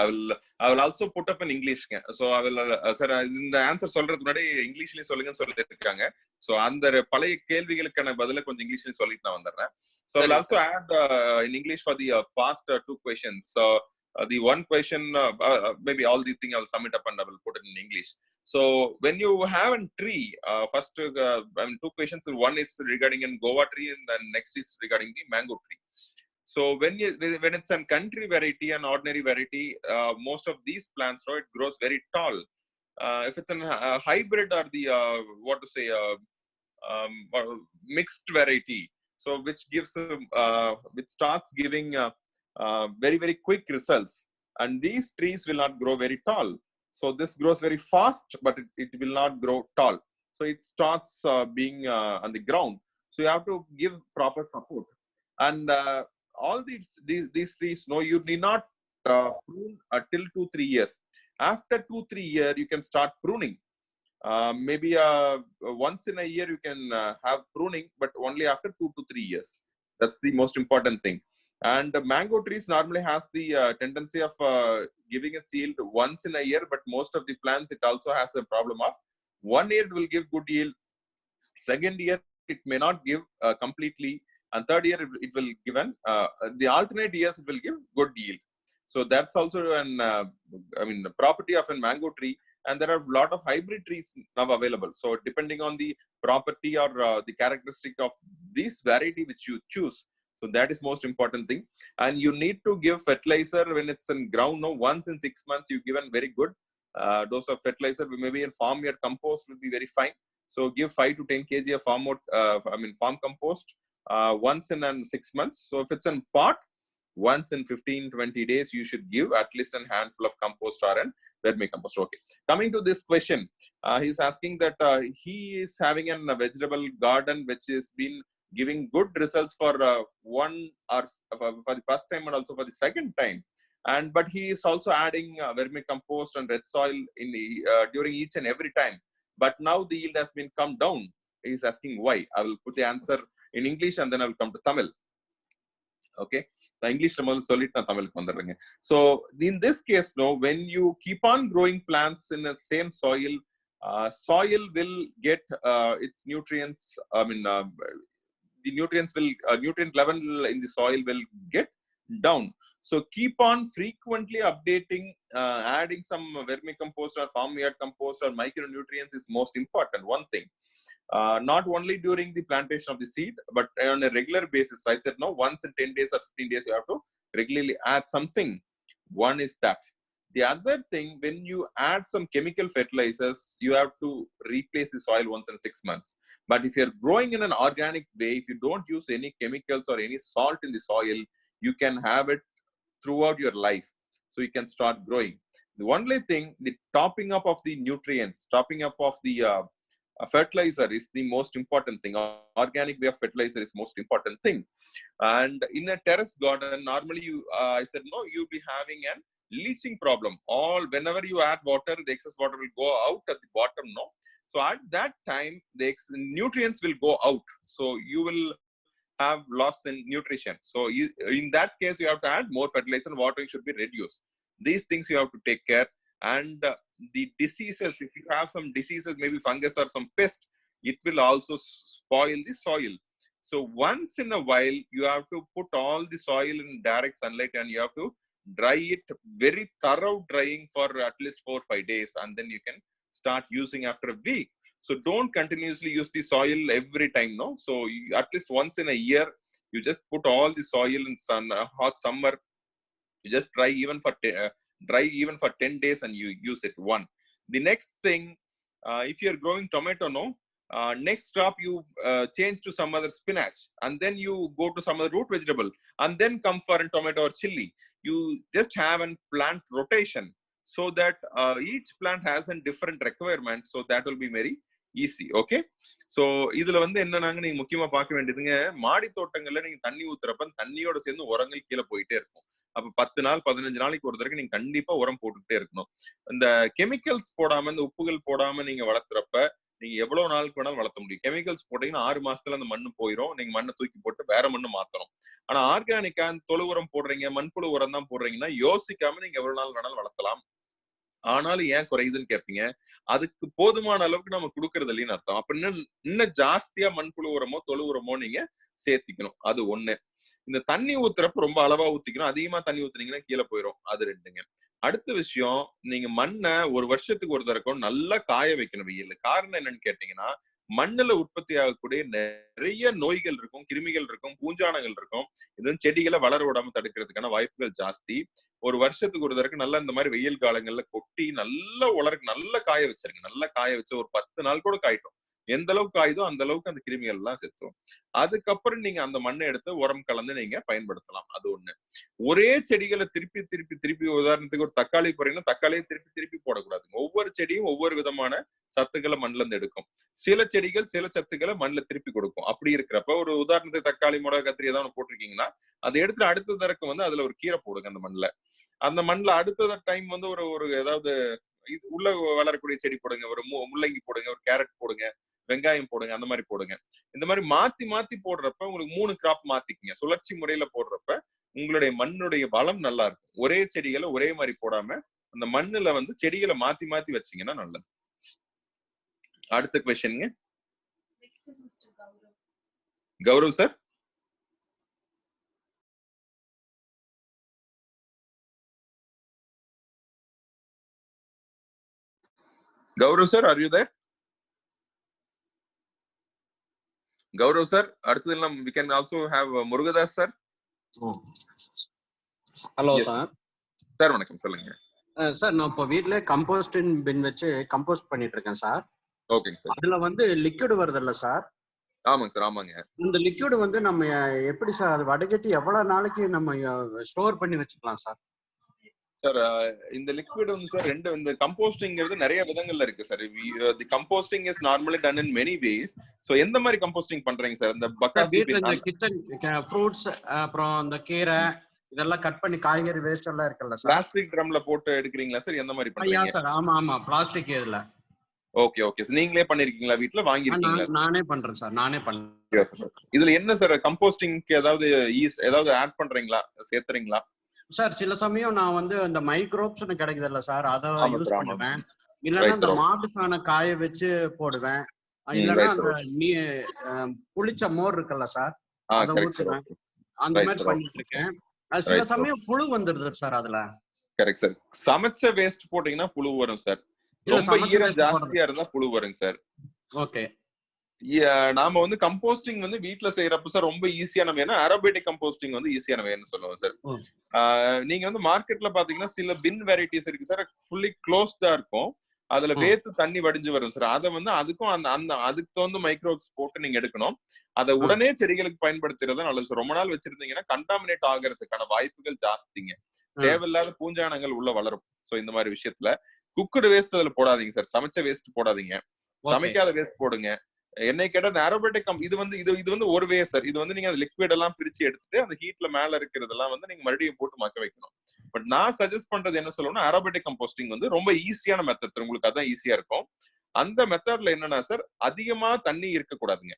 I will also put up in English. So I will sir இந்த ஆன்சர் சொல்றதுக்கு முன்னாடி இங்கிலீஷ்லயும் சொல்லுங்கன்னு சொல்லிட்டு இருக்காங்க. சோ அந்த பழைய கேள்விகளுக்கான பதில கொஞ்சம் இங்கிலீஷ்லயும் சொல்லிட்டு நான் வந்துடுறேன். So I will also add in English for the past 2 questions. So the one question, maybe all the thing I will sum it up and I will put it in English. So when you have a tree, first I mean, two questions. One is regarding a guava tree, and then next is regarding the mango tree. So when it's a country variety and ordinary variety, most of these plants, it grows very tall. If it's a hybrid or the mixed variety, so which gives which starts giving very, very quick results, and these trees will not grow very tall. So this grows very fast, but it will not grow tall. So it starts being on the ground. So you have to give proper support. And all these trees, no, you need not prune till 2-3 years. After 2-3 years, you can start pruning. Maybe once in a year you can have pruning, but only after 2 to 3 years. That's the most important thing. And mango trees normally has the tendency of giving a yield once in a year, but most of the plants, it also has a problem of 1 year it will give good yield, second year it may not give completely, and third year it will give the alternate years it will give good yield. So that's also an the property of a mango tree. And there are a lot of hybrid trees now available. So depending on the property or the characteristic of this variety which you choose, so that is most important thing. And you need to give fertilizer when it's in ground. No, once in 6 months you give a very good dose of fertilizer. Maybe in farmyard compost will be very fine. So give 5 to 10 kg of farm compost once in 6 months. So if it's in pot, once in 15-20 days you should give at least a handful of compost or an vermicompost. Okay, coming to this question, he's asking that he is having a vegetable garden which has been giving good results for one or for the first time and also for the second time, but he is also adding vermicompost and red soil in the during each and every time, but now the yield has been come down. He is asking why. I will put the answer in English and then I will come to Tamil. Okay, the English Tamil. So in this case, no, when you keep on growing plants in the same soil, soil will get its nutrients. The nutrients will nutrient level in the soil will get down. So keep on frequently updating, adding some vermicompost or farmyard compost or micronutrients is most important. One thing. Not only during the plantation of the seed, but on a regular basis. I said, no, once in 10 days or 15 days, you have to regularly add something. One is that. The other thing, when you add some chemical fertilizers, you have to replace the soil once in 6 months. But if you're growing in an organic way, if you don't use any chemicals or any salt in the soil, you can have it throughout your life. So you can start growing. The only thing, the topping up of the nutrients, topping up of the fertilizer is the most important thing. Organic way of fertilizer is most important thing. And in a terrace garden, normally you, I said, no, you'll be having an leaching problem. Whenever you add water, the excess water will go out at the bottom. No, so at that time the nutrients will go out. So you will have loss in nutrition. So in that case, you have to add more fertilizer. Watering should be reduced. These things you have to take care. And the diseases, if you have some diseases, maybe fungus or some pest, it will also spoil the soil. So once in a while, you have to put all the soil in direct sunlight and you have to dry it, very thorough drying for at least 4 or 5 days, and then you can start using after a week. So don't continuously use the soil every time, no. So at least once in a year, you just put all the soil in hot summer. You just dry even for 10 days and you use it. One. The next thing, if you're growing tomato, no, next crop you change to some other spinach, and then you go to some other root vegetable, and then come for a tomato or chili. You just have a plant rotation so that each plant has a different requirement. So that will be very easy. Okay. So இதுல என்னன்னாங்க நீங்க முக்கியமா பார்க்க வேண்டியதுங்க, மாடி தோட்டங்கள்ல நீங்க தண்ணி ஊத்துறப்ப தண்ணியோட சேர்ந்து உரங்கள் கீழே போயிட்டே இருக்கும். அப்ப 10 நாள் 15 நாளைக்கு ஒரு தடவை நீங்க கண்டிப்பா உரம் போட்டுக்கிட்டே இருக்கணும். இந்த கெமிக்கல்ஸ் போடாம, இந்த உப்புகள் போடாம நீங்க வளர்த்துறப்ப நீங்க எவ்வளவு நாளுக்கு வேணாலும் வளர்த்த முடியும். கெமிக்கல்ஸ் போட்டீங்கன்னா 6 மாசத்துல அந்த மண்ணு போயிடும். நீங்க மண்ணை தூக்கி போட்டு வேற மண்ணு மாத்தணும். ஆனா ஆர்கானிக்கா தொழு உரம் போடுறீங்க, மண்புழு உரம் தான் போடுறீங்கன்னா யோசிக்காம நீங்க எவ்வளவு நாள் வேணாலும் வளர்த்தலாம். ஆனாலும் ஏன் குறையுதுன்னு கேட்பீங்க. அதுக்கு போதுமான அளவுக்கு நம்ம கொடுக்கறது இல்லைன்னு அர்த்தம். அப்ப இன்னும் ஜாஸ்தியா மண்புழு உரமோ தொழு உரமோ நீங்க சேர்த்திக்கணும். அது ஒண்ணு. இந்த தண்ணி ஊத்துறப்ப ரொம்ப அளவா ஊத்திக்கணும். அதிகமா தண்ணி ஊத்துனீங்கன்னா கீழே போயிடும். அது ரெண்டுங்க. அடுத்த விஷயம், நீங்க மண்ணை ஒரு வருஷத்துக்கு ஒரு தடவை நல்லா காய வைக்கணும் வெயில்ல. காரணம் என்னன்னு கேட்டீங்கன்னா, மண்ணுல உற்பத்தி ஆகக்கூடிய நிறைய நோய்கள் இருக்கும், கிருமிகள் இருக்கும், பூஞ்சானங்கள் இருக்கும். இது செடிகளை வளர விடாம தடுக்கிறதுக்கான வாய்ப்புகள் ஜாஸ்தி. ஒரு வருஷத்துக்கு ஒரு தடவை நல்லா இந்த மாதிரி வெயில் காலங்கள்ல கொட்டி நல்லா நல்லா காய வச்சிருங்க. நல்லா காய வச்சு ஒரு 10 நாள் கூட காயட்டும். எந்த அளவுக்கு காயுதோ அந்த அளவுக்கு அந்த கிருமிகள் எல்லாம் செத்துரும். அதுக்கப்புறம் நீங்க அந்த மண்ணை எடுத்து உரம் கலந்து நீங்க பயன்படுத்தலாம். அது ஒண்ணு. ஒரே செடிகளை திருப்பி திருப்பி திருப்பி, உதாரணத்துக்கு ஒரு தக்காளி போறீங்கன்னா தக்காளியை திருப்பி திருப்பி போடக்கூடாது. ஒவ்வொரு செடியும் ஒவ்வொரு விதமான சத்துக்களை மண்ணுல இருந்து எடுக்கும். சில செடிகள் சில சத்துக்களை மண்ணுல திருப்பி கொடுக்கும். அப்படி இருக்கிறப்ப ஒரு உதாரணத்துக்கு தக்காளி, மிளகா, கத்திரி ஏதாவது போட்டிருக்கீங்கன்னா அதை எடுத்து அடுத்த தடவை வந்து அதுல ஒரு கீரை போடுங்க. அந்த மண்ணுல அடுத்த டைம் வந்து ஒரு ஏதாவது உள்ள வளரக்கூடிய செடி போடுங்க. ஒரு முள்ளங்கி போடுங்க, ஒரு கேரட் போடுங்க, வெங்காயம் போடுங்க, அந்த மாதிரி போடுங்க. இந்த மாதிரி மாத்தி மாத்தி போடுறப்ப உங்களுக்கு 3 கிராப் மாத்திக்கங்க. சுழற்சி முறையில போடுறப்ப உங்களுடைய மண்ணுடைய வளம் நல்லா இருக்கும். ஒரே செடிகளை ஒரே மாதிரி போடாம அந்த மண்ணுல வந்து செடிகளை மாத்தி மாத்தி வச்சீங்கன்னா நல்லது. அடுத்த क्वेश्चनங்க. Gaurav sir. Gaurav sir, are you there? Gaurav sir, அடுத்தது we can also have Murugadas sir. Hello sir. Sir வணக்கம், சொல்லுங்க சார். நான் இப்போ வீட்ல கம்போஸ்டிங் பின் வச்சு கம்போஸ்ட் பண்ணிட்டு இருக்கேன் சார். ஓகேங்க சார். அதுல வந்து லிக்விட் வருது இல்ல சார்? ஆமாங்க சார், ஆமாங்க. இந்த லிக்விட் வந்து நம்ம எப்படி சார் அது வடிகட்டி எவ்வளவு நாளைக்கு நம்ம ஸ்டோர் பண்ணி வச்சுக்கலாம் சார்? சார், இந்த லிக்விட் வந்து சார் இந்த கம்போஸ்டிங்கிறது நிறைய விதங்கள்ல இருக்கு sir. The composting is normally done in many ways. So எந்த மாதிரி கம்போஸ்டிங் பண்றீங்க சார்? இந்த பக்காசி இந்த கிச்சன் ஃப்ரூட்ஸ், அப்புறம் இந்த கீரை இதெல்லாம் கட் பண்ணி காய்கறி வேஸ்ட் எல்லாம் இருக்குல்ல சார், பிளாஸ்டிக் ட்ரம்ல போட்டு எடுக்கிறீங்களா சார்? எந்த மாதிரி பண்றீங்க சார்? ஆமா பிளாஸ்டிக் இதுல. Okay okay sir. நீங்களே பண்ணிருக்கீங்களா? வீட்ல வாங்கி இருக்கீங்களா? நானே பண்றேன் சார், நானே பண்றேன். இதுல என்ன சார் கம்போஸ்டிங்க்கு ஏதாவது ஆட் பண்றீங்களா, சேர்த்துறீங்களா சார்? சில சமயம் நான் வந்து இந்த மைக்ரோப்ஸ்னு கிடைக்குது இல்ல சார், அதை யூஸ் பண்ணுவேன். இல்லைன்னா இந்த மாட்டுக்கான காய வச்சு போடுவேன். இல்லைன்னா அந்த புளிச்ச மோர் இருக்குல்ல சார், அதை ஊத்துவேன். அந்த மாதிரி பண்ணிட்டு இருக்கேன். சில சமயம் புழு வந்துடுது சார் அதுல. Correct sir. சமைச்ச வேஸ்ட் போட்டீங்கன்னா புழு வரும் சார். ரொம்ப ஈரம் ஜாஸ்தியா இருந்தா புழு வருங்க சார். ஓகே. நாம வந்து கம்போஸ்டிங் வந்து வீட்டுல செய்யறப்ப சார் ரொம்ப ஈஸியான வேணும். ஏரோபேட்டிக் கம்போஸ்டிங் வந்து ஈஸியான வேணும்னு சொல்லுவோம் சார். நீங்க வந்து மார்க்கெட்ல பாத்தீங்கன்னா சில பின் வெரைட்டிஸ் இருக்கு சார், ஃபுல்லி க்ளோஸ்டா இருக்கும். அதுல வேத்து தண்ணி வடிஞ்சு வரும் சார். அதை வந்து அதுக்கும் அதுக்கு தகுந்த மைக்ரோப்ஸ் போட்டு நீங்க எடுக்கணும். அதை உடனே செடிகளுக்கு பயன்படுத்துறது நல்லது சார். ரொம்ப நாள் வச்சிருந்தீங்கன்னா கண்டாமினேட் ஆகிறதுக்கான வாய்ப்புகள் ஜாஸ்திங்க. தேவையில்லாத பூஞ்சானங்கள் உள்ள வளரும். சோ இந்த மாதிரி விஷயத்துல குக்குடு வேஸ்ட் அதுல போடாதீங்க சார். சமைச்ச வேஸ்ட் போடாதீங்க, சமைக்காத வேஸ்ட் போடுங்க. என்னை கேட்ட இந்த ஏரோபேட்டிக் இது வந்து ஒரு வே சார். இது வந்து நீங்க லிக்விட் எல்லாம் பிரிச்சு எடுத்துட்டு அந்த ஹீட்ல மேல இருக்கிறதெல்லாம் வந்து நீங்க மறுபடியும் போட்டு மக்க வைக்கணும். பட் நான் சஜஸ்ட் பண்றது என்ன சொல்லணும்னா, ஏரோபேட்டிக் கம்போஸ்டிங் வந்து ரொம்ப ஈஸியான மெத்தட். உங்களுக்கு அதான் ஈஸியா இருக்கும். அந்த மெத்தட்ல என்னன்னா சார், அதிகமா தண்ணி இருக்கக்கூடாதுங்க.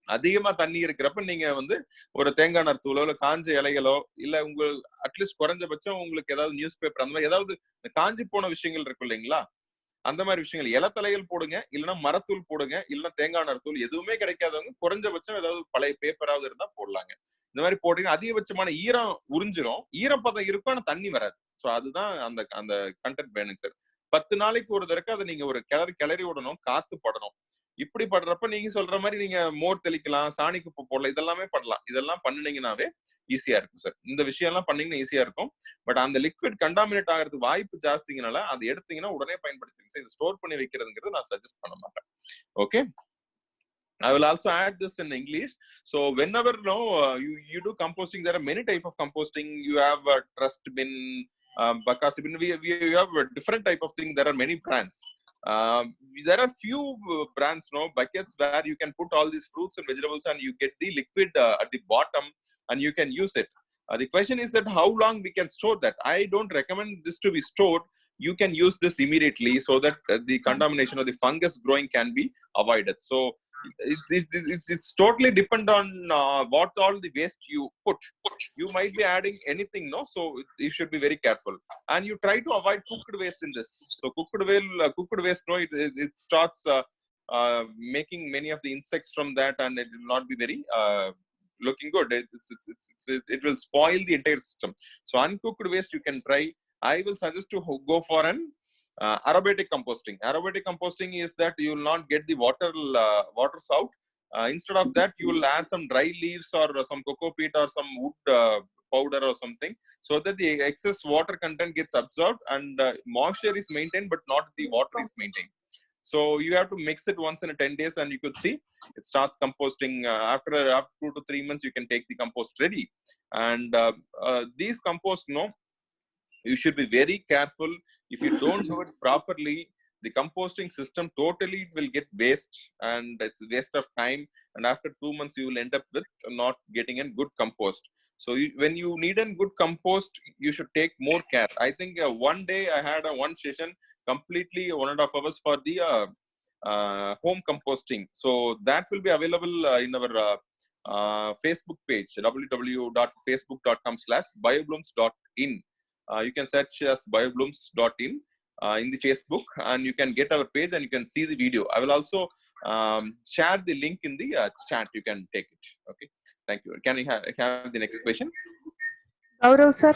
அதிகமா தண்ணி இருக்கிறப்ப நீங்க வந்து ஒரு தேங்காய் நார் தூளோ இல்ல காஞ்ச இலைகளோ இல்ல அட்லீஸ்ட் குறைஞ்சபட்சம் உங்களுக்கு ஏதாவது நியூஸ் பேப்பர் அந்த மாதிரி ஏதாவது காஞ்சி போன விஷயங்கள் இருக்கும் இல்லைங்களா, அந்த மாதிரி விஷயங்கள் இலத்தலைகள் போடுங்க. இல்லைன்னா மரத்தூள் போடுங்க. இல்லைன்னா தேங்காய் நார் தூள். எதுவுமே கிடைக்காதவங்க குறைஞ்சபட்சம் ஏதாவது பழைய பேப்பராவது இருந்தா போடலாங்க. இந்த மாதிரி போட்டீங்கன்னா அதிகபட்சமான ஈரம் உறிஞ்சிரும். ஈரப்பதம் இருக்கும், ஆனா தண்ணி வராது. சோ அதுதான் அந்த கண்டென்ட் வேணுங்க சார். 10 நாளைக்கு ஒரு தடவை அதை நீங்க ஒரு கிளறி விடணும், காத்து படணும். இப்படி படுறப்ப நீங்க சொல்ற மாதிரி நீங்க மோர் தெளிக்கலாம், சாணி குப்பை போடலாம், இதெல்லாமே பண்ணலாம். இதெல்லாம் பண்ணினீங்கன்னாவே ஈஸியா இருக்கும் சார். இந்த விஷயம் எல்லாம் பண்ணீங்கன்னா ஈஸியா இருக்கும். பட் அந்த லிக்விட் கண்டாமினேட் ஆகிறதுக்கு வாய்ப்பு ஜாஸ்திங்கனால அதை எடுத்தீங்கன்னா உடனே பயன்படுத்துங்க சார். இது ஸ்டோர் பண்ணி வைக்கிறதுங்கிறது நான் சஜஸ்ட் பண்ண மாட்டேன். Okay. I will also add this in English. So whenever you do composting, there are many type of composting. You have a trust bin, bakasi bin. We have a different type of thing. There are many brands. There are few brands, buckets where you can put all these fruits and vegetables and you get the liquid at the bottom and you can use it. The question is that how long we can store that. I don't recommend this to be stored. You can use this immediately so that the contamination of the fungus growing can be avoided. So it's totally depend on what all the waste you put. You might be adding anything, so you should be very careful. And you try to avoid cooked waste in this. So cooked waste, it starts making many of the insects from that, and it will not be very looking good. It will spoil the entire system. So uncooked waste you can try. I will suggest to go for an aerobatic composting. Aerobatic composting is that you will not get the waters out. Instead of that, you will add some dry leaves or some cocoa peat or some wood powder or something, so that the excess water content gets absorbed and moisture is maintained, but not the water is maintained. So you have to mix it once in 10 days, and you could see it starts composting. After 2 to 3 months, you can take the compost ready. And these compost, you should be very careful. If you don't do it properly, the composting system totally will get waste, and it's a waste of time. And after 2 months, you will end up with not getting a good compost. So when you need a good compost, you should take more care. I think one day I had one session completely 1.5 hours for the home composting. So that will be available in our Facebook page, www.facebook.com/bioblooms.in. You can search as bioblooms.in in the Facebook, and you can get our page and you can see the video. I will also share the link in the chat. You can take it. Okay. Thank you. Can you have the next question? Gaurav, sir.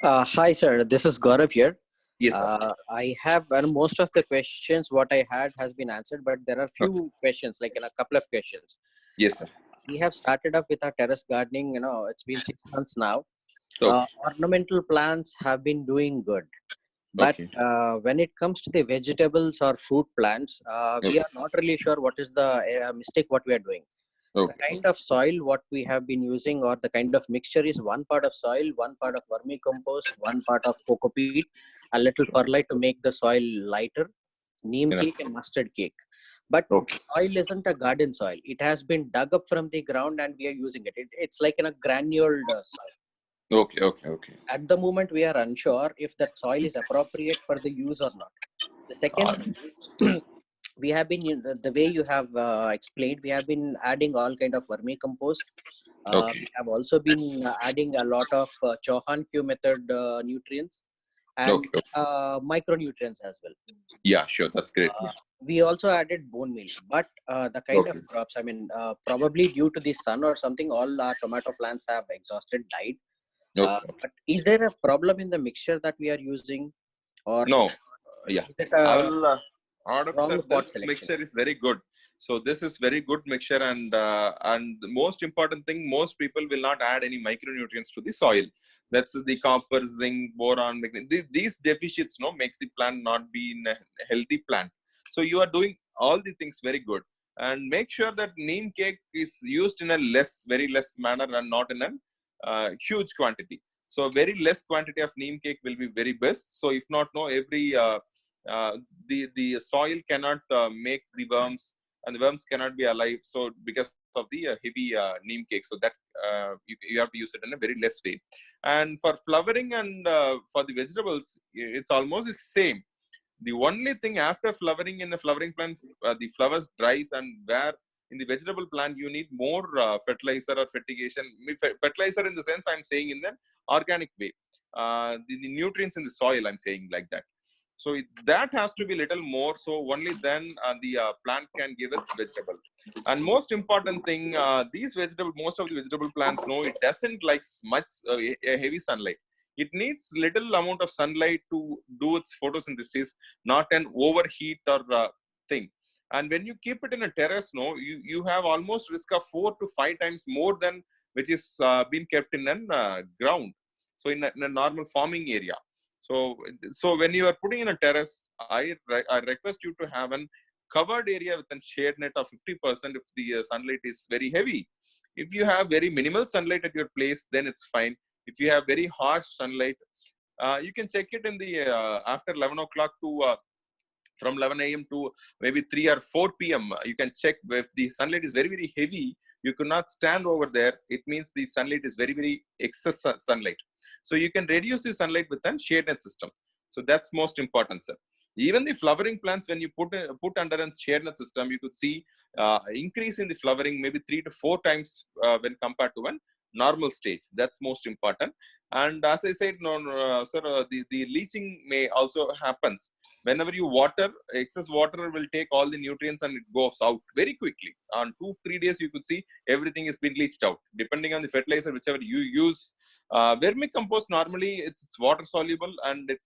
Hi, sir. This is Gaurav here. Yes, sir. I have most of the questions what I had has been answered, but there are few questions, like a couple of questions. Yes, sir. We have started up with our terrace gardening. It's been 6 months now. Okay. Ornamental plants have been doing good, but when it comes to the vegetables or fruit plants, we are not really sure what is the mistake what we are doing. The kind of soil what we have been using, or the kind of mixture, is 1 part of soil, 1 part of vermicompost, 1 part of coco peat, a little perlite to make the soil lighter, neem cake and mustard cake. But soil isn't a garden soil. It has been dug up from the ground and we are using it. It's like in a granuled soil. Okay. At the moment, we are unsure if that soil is appropriate for the use or not. The second is, we have been, the way you have explained, we have been adding all kind of vermicompost. We have also been adding a lot of Chauhan Q method nutrients and micronutrients as well. Yeah, sure. That's great. We also added bone meal, but the kind of crops, probably due to the sun or something, all our tomato plants have exhausted, died. But is there a problem in the mixture that we are using, or no? Yeah, this mixture is very good. So this is very good mixture, and the most important thing, most people will not add any micronutrients to the soil. That's the copper, zinc, boron. These deficits makes the plant not be in a healthy plant. So you are doing all the things very good, and make sure that neem cake is used in a very less manner and not in a huge quantity. So very less quantity of neem cake will be very best. So if not, every the soil cannot make the worms, and the worms cannot be alive. So because of the heavy neem cake, so that you have to use it in a very less way. And for flowering and for the vegetables, it's almost the same. The only thing, after flowering in the flowering plant, the flowers dries, and where in the vegetable plant you need more fertilizer or fertigation. Fertilizer in the sense I'm saying in the organic way. The nutrients in the soil, I'm saying like that. So that has to be little more. So only then the plant can give it vegetable. And most important thing, most of the vegetable plants, it doesn't like much heavy sunlight. It needs little amount of sunlight to do its photosynthesis, not an overheat or thing. And when you keep it in a terrace, you have almost risk of 4 to 5 times more than which is being kept in a ground. So in a normal farming area. So when you are putting in a terrace, I request you to have a covered area with a shade net of 50% if the sunlight is very heavy. If you have very minimal sunlight at your place, then it's fine. If you have very harsh sunlight, you can check it in the after 11 o'clock to from 11 a.m. to maybe 3 or 4 p.m. You can check if the sunlight is very, very heavy. You cannot stand over there. It means the sunlight is very, very excess sunlight. So you can reduce the sunlight with a shade net system. So that's most important, sir. Even the flowering plants, when you put under a shade net system, you could see increase in the flowering maybe 3 to 4 times when compared to normal stage. That's most important. And as I said, sir, the leaching may also happens. Whenever you water, excess water will take all the nutrients and it goes out very quickly. On 2-3 days, you could see everything is been leached out. Depending on the fertilizer, whichever you use, vermicompost normally it's water soluble and it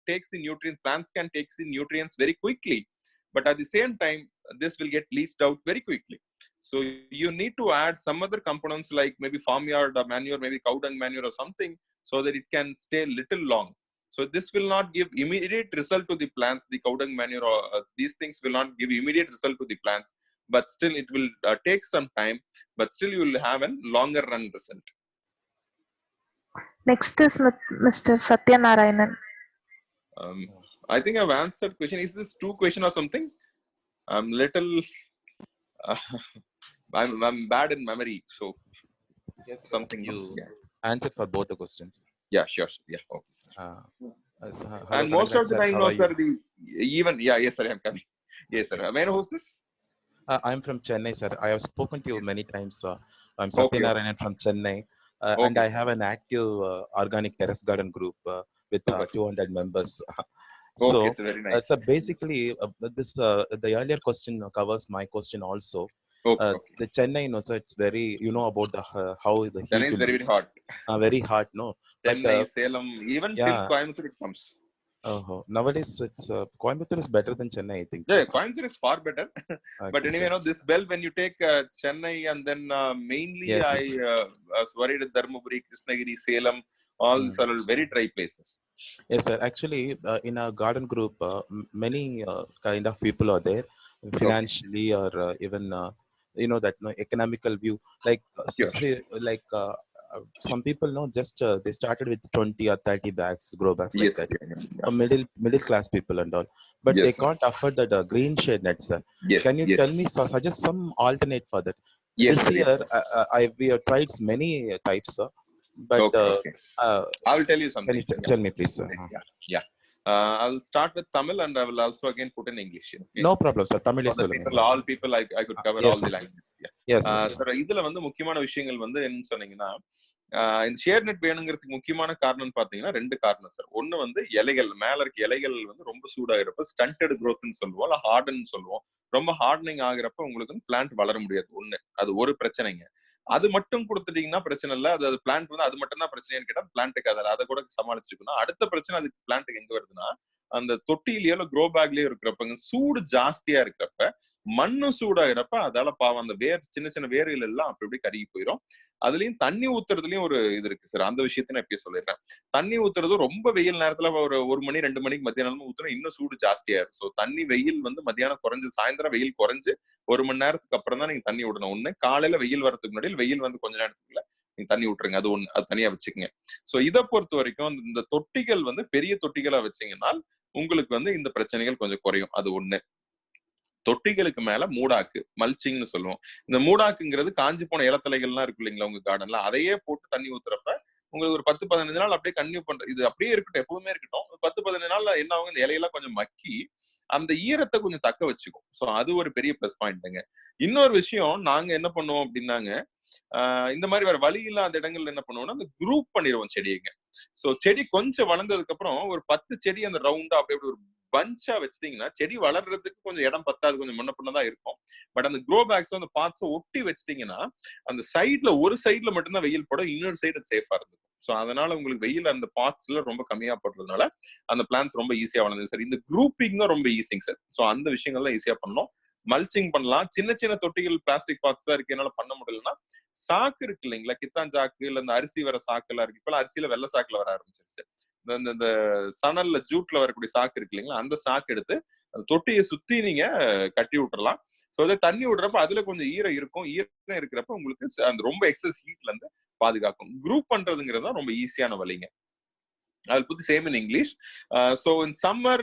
takes the nutrients. Plants can take the nutrients very quickly, but at the same time, this will get leached out very quickly. So you need to add some other components like maybe farmyard manure, maybe cow dung manure or something, so that it can stay little long. So this will not give immediate result to the plants. The cow dung manure or these things will not give immediate result to the plants, but still it will take some time, but still you will have a longer run result. Next is Mr. Satyanarayanan. I think I've answered question. Is this 2 question or something? I'm little I'm bad in memory, so yes, something you answered for both the questions. Yeah, sure. Yeah, okay. Hello, and most of the sir, time, how no, are sir. you? Yes, sir, I'm coming. Yes, sir. May I know who's this? I'm from Chennai, sir. I have spoken to you many times. I'm Satyanarayanan from Chennai, and I have an active organic terrace garden group with 200 members. So, sir, very nice. So basically, this the earlier question covers my question also. The Chennai, so it's very, about the how the heat Chennai is very, very hot. Very hot, no. Chennai, Salem, even till Coimbatore it comes. Oh, nowadays it's Coimbatore is better than Chennai, I think. Yeah, Coimbatore is far better. But anyway, this belt when you take Chennai and then mainly I was worried at Dharmaburi, Krishnagiri, Salem, all these are very dry places. Yes, sir. Actually, in our garden group, many kind of people are there, financially or even that economical view. Like some people know just they started with 20 or 30 bags, grow bags like that. Middle class people and all, but they can't afford that green shade net, sir. Can you tell me, suggest some alternate for that? This year, we have tried many types, sir. But I will tell you something. Can you tell me, please, sir? Yeah. I'll start with Tamil and I will also again put in English. Okay? No problem, sir. Tamil is all people I could cover all the languages. Yes, sir. இதுல முக்கியமான விஷயங்கள் என்ன சொன்னீங்கன்னா இந்த share net வேணுங்கிறதுக்கு முக்கியமான காரணம் பாத்தீங்கன்னா 2 காரணம் சார். ஒண்ணு இலைகள் மேல இருக்க இலைகள் ரொம்ப சூடாகிறப்ப ஸ்டண்டட் growthன்னு சொல்லுவோம், இல்ல ஹார்டன் சொல்லுவோம். ரொம்ப ஹார்டனிங் ஆகுறப்ப உங்களுக்கு பிளான்ட் வளர முடியாது. ஒண்ணு அது ஒரு பிரச்சனைங்க. அது மட்டும் கொடுத்துட்டீங்கன்னா பிரச்சனை இல்ல. அது பிளான்ட் அது மட்டும் தான் பிரச்சனைன்னு கேட்டா பிளான்ட்டுக்கு அதை கூட சமாளிச்சுக்கணும். அடுத்த பிரச்சனை அதுக்கு பிளான்ட்டுக்கு எங்க வருதுன்னா அந்த தொட்டிலேயோ க்ரோ பேக்லயோ இருக்கிறப்ப சூடு ஜாஸ்தியா இருக்கிறப்ப மண்ணு சூடாகிறப்ப அதால பாவம் அந்த சின்ன சின்ன வேர்கள் எல்லாம் அப்படி கருகி போயிடும். அதுலயும் தண்ணி ஊத்துறதுலயும் ஒரு இது இருக்கு சார். அந்த விஷயத்த நான் இப்பயே சொல்லிடுறேன். தண்ணி ஊத்துறது ரொம்ப வெயில் நேரத்துல ஒரு 1 மணி 2 மணிக்கு மத்தியானம் ஊத்துனா இன்னும் சூடு ஜாஸ்தியாயிரும். சோ தண்ணி வெயில் மத்தியானம் குறைஞ்சு சாயந்தரம் வெயில் குறைஞ்சு 1 மணி நேரத்துக்கு அப்புறம் தான் நீங்க தண்ணி விடணும். ஒண்ணு காலையில வெயில் வரதுக்கு முன்னாடி வெயில் கொஞ்ச நேரத்துக்குள்ள நீங்க தண்ணி விட்டுருங்க. அது ஒண்ணு, அது தனியா வச்சுக்கோங்க. சோ இதை பொறுத்த வரைக்கும் இந்த தொட்டிகள் பெரிய தொட்டிகளா வச்சீங்கன்னா உங்களுக்கு இந்த பிரச்சனைகள் கொஞ்சம் குறையும். அது ஒண்ணு. தொட்டிகளுக்கு மேல மூடாக்கு மல்ச்சிங்னு சொல்லுவோம். இந்த மூடாக்குங்கிறது காஞ்சி போன இலத்தலைகள்லாம் இருக்கு இல்லைங்களா உங்க கார்டன்ல, அதையே போட்டு தண்ணி ஊத்துறப்ப உங்களுக்கு ஒரு 10-15 நாள் அப்படியே கன்டினியூ பண்ற இது அப்படியே இருக்கட்டும், எப்பவுமே இருக்கட்டும். 10-15 நாள்ல என்ன ஆகும், இந்த இலையெல்லாம் கொஞ்சம் மக்கி அந்த ஈரத்தை கொஞ்சம் தக்க வச்சுக்கும். சோ அது ஒரு பெரிய பிளஸ் பாயிண்ட்ங்க. இன்னொரு விஷயம் நாங்க என்ன பண்ணுவோம் அப்படின்னாங்க, இந்த மாதிரி வேற வழி இல்லாத இடங்கள்ல என்ன பண்ணுவோம்னா அந்த குரூப் பண்ணிடுவோம் செடியைங்க. சோ செடி கொஞ்சம் வளர்ந்ததுக்கு அப்புறம் ஒரு 10 செடி அந்த ரவுண்டா அப்படியே ஒரு பஞ்சா வச்சிட்டீங்கன்னா செடி வளர்றதுக்கு கொஞ்சம் இடம் பத்தாது, கொஞ்சம் முன்ன பின்னதான் இருக்கும். பட் அந்த க்ரோ பேக்ஸ் அந்த பார்ட்ஸ் ஒட்டி வச்சிட்டீங்கன்னா அந்த சைட்ல ஒரு சைட்ல மட்டும்தான் வெயில் படும், இன்னொரு சைடு சேஃபா இருக்கும். சோ அதனால உங்களுக்கு வெயில் அந்த பார்ட்ஸ்ல ரொம்ப கம்மியா படுறதுனால அந்த பிளான்ஸ் ரொம்ப ஈஸியா வளர்ந்து சார். இந்த குரூப்பிங் தான் ரொம்ப ஈஸிங்க சார். சோ அந்த விஷயங்கள் தான் ஈஸியா பண்ணணும். மல்ச்சிங் பண்ணலாம். சின்ன சின்ன தொட்டிகள் பிளாஸ்டிக் பாக்ஸ் தான் இருக்கு, என்னால பண்ண முடியலன்னா சாக்கு இருக்கு இல்லைங்களா, கித்தான் சாக்கு இல்ல இந்த அரிசி வர சாக்கு எல்லாம் இருக்கு. இப்பெல்லாம் அரிசியில வெள்ளை சாக்குல வர ஆரம்பிச்சிருச்சு. இந்த சணல்ல ஜூட்ல வரக்கூடிய சாக்கு இருக்கு இல்லைங்களா, அந்த சாக்கு எடுத்து அந்த தொட்டியை சுத்தி நீங்க கட்டி விட்டுறலாம். சோ அதை தண்ணி விடுறப்ப அதுல கொஞ்சம் ஈரம் இருக்கும். ஈரம் இருக்கிறப்ப உங்களுக்கு அந்த ரொம்ப எக்ஸஸ் ஹீட்ல இருந்து பாதுகாக்கும். குரூப் பண்றதுங்கிறது தான் ரொம்ப ஈஸியான வழிங்க. I'll put the same in English. So in summer,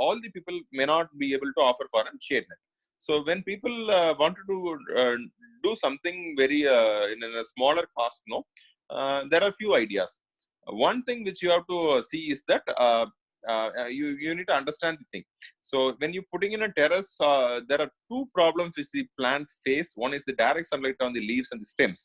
all the people may not be able to offer for a shade net. So when people wanted to do something very in a smaller cost, there are few ideas. One thing which you have to see is that you need to understand the thing. So when you're putting in a terrace, there are 2 problems which the plant face. One is the direct sunlight on the leaves and the stems.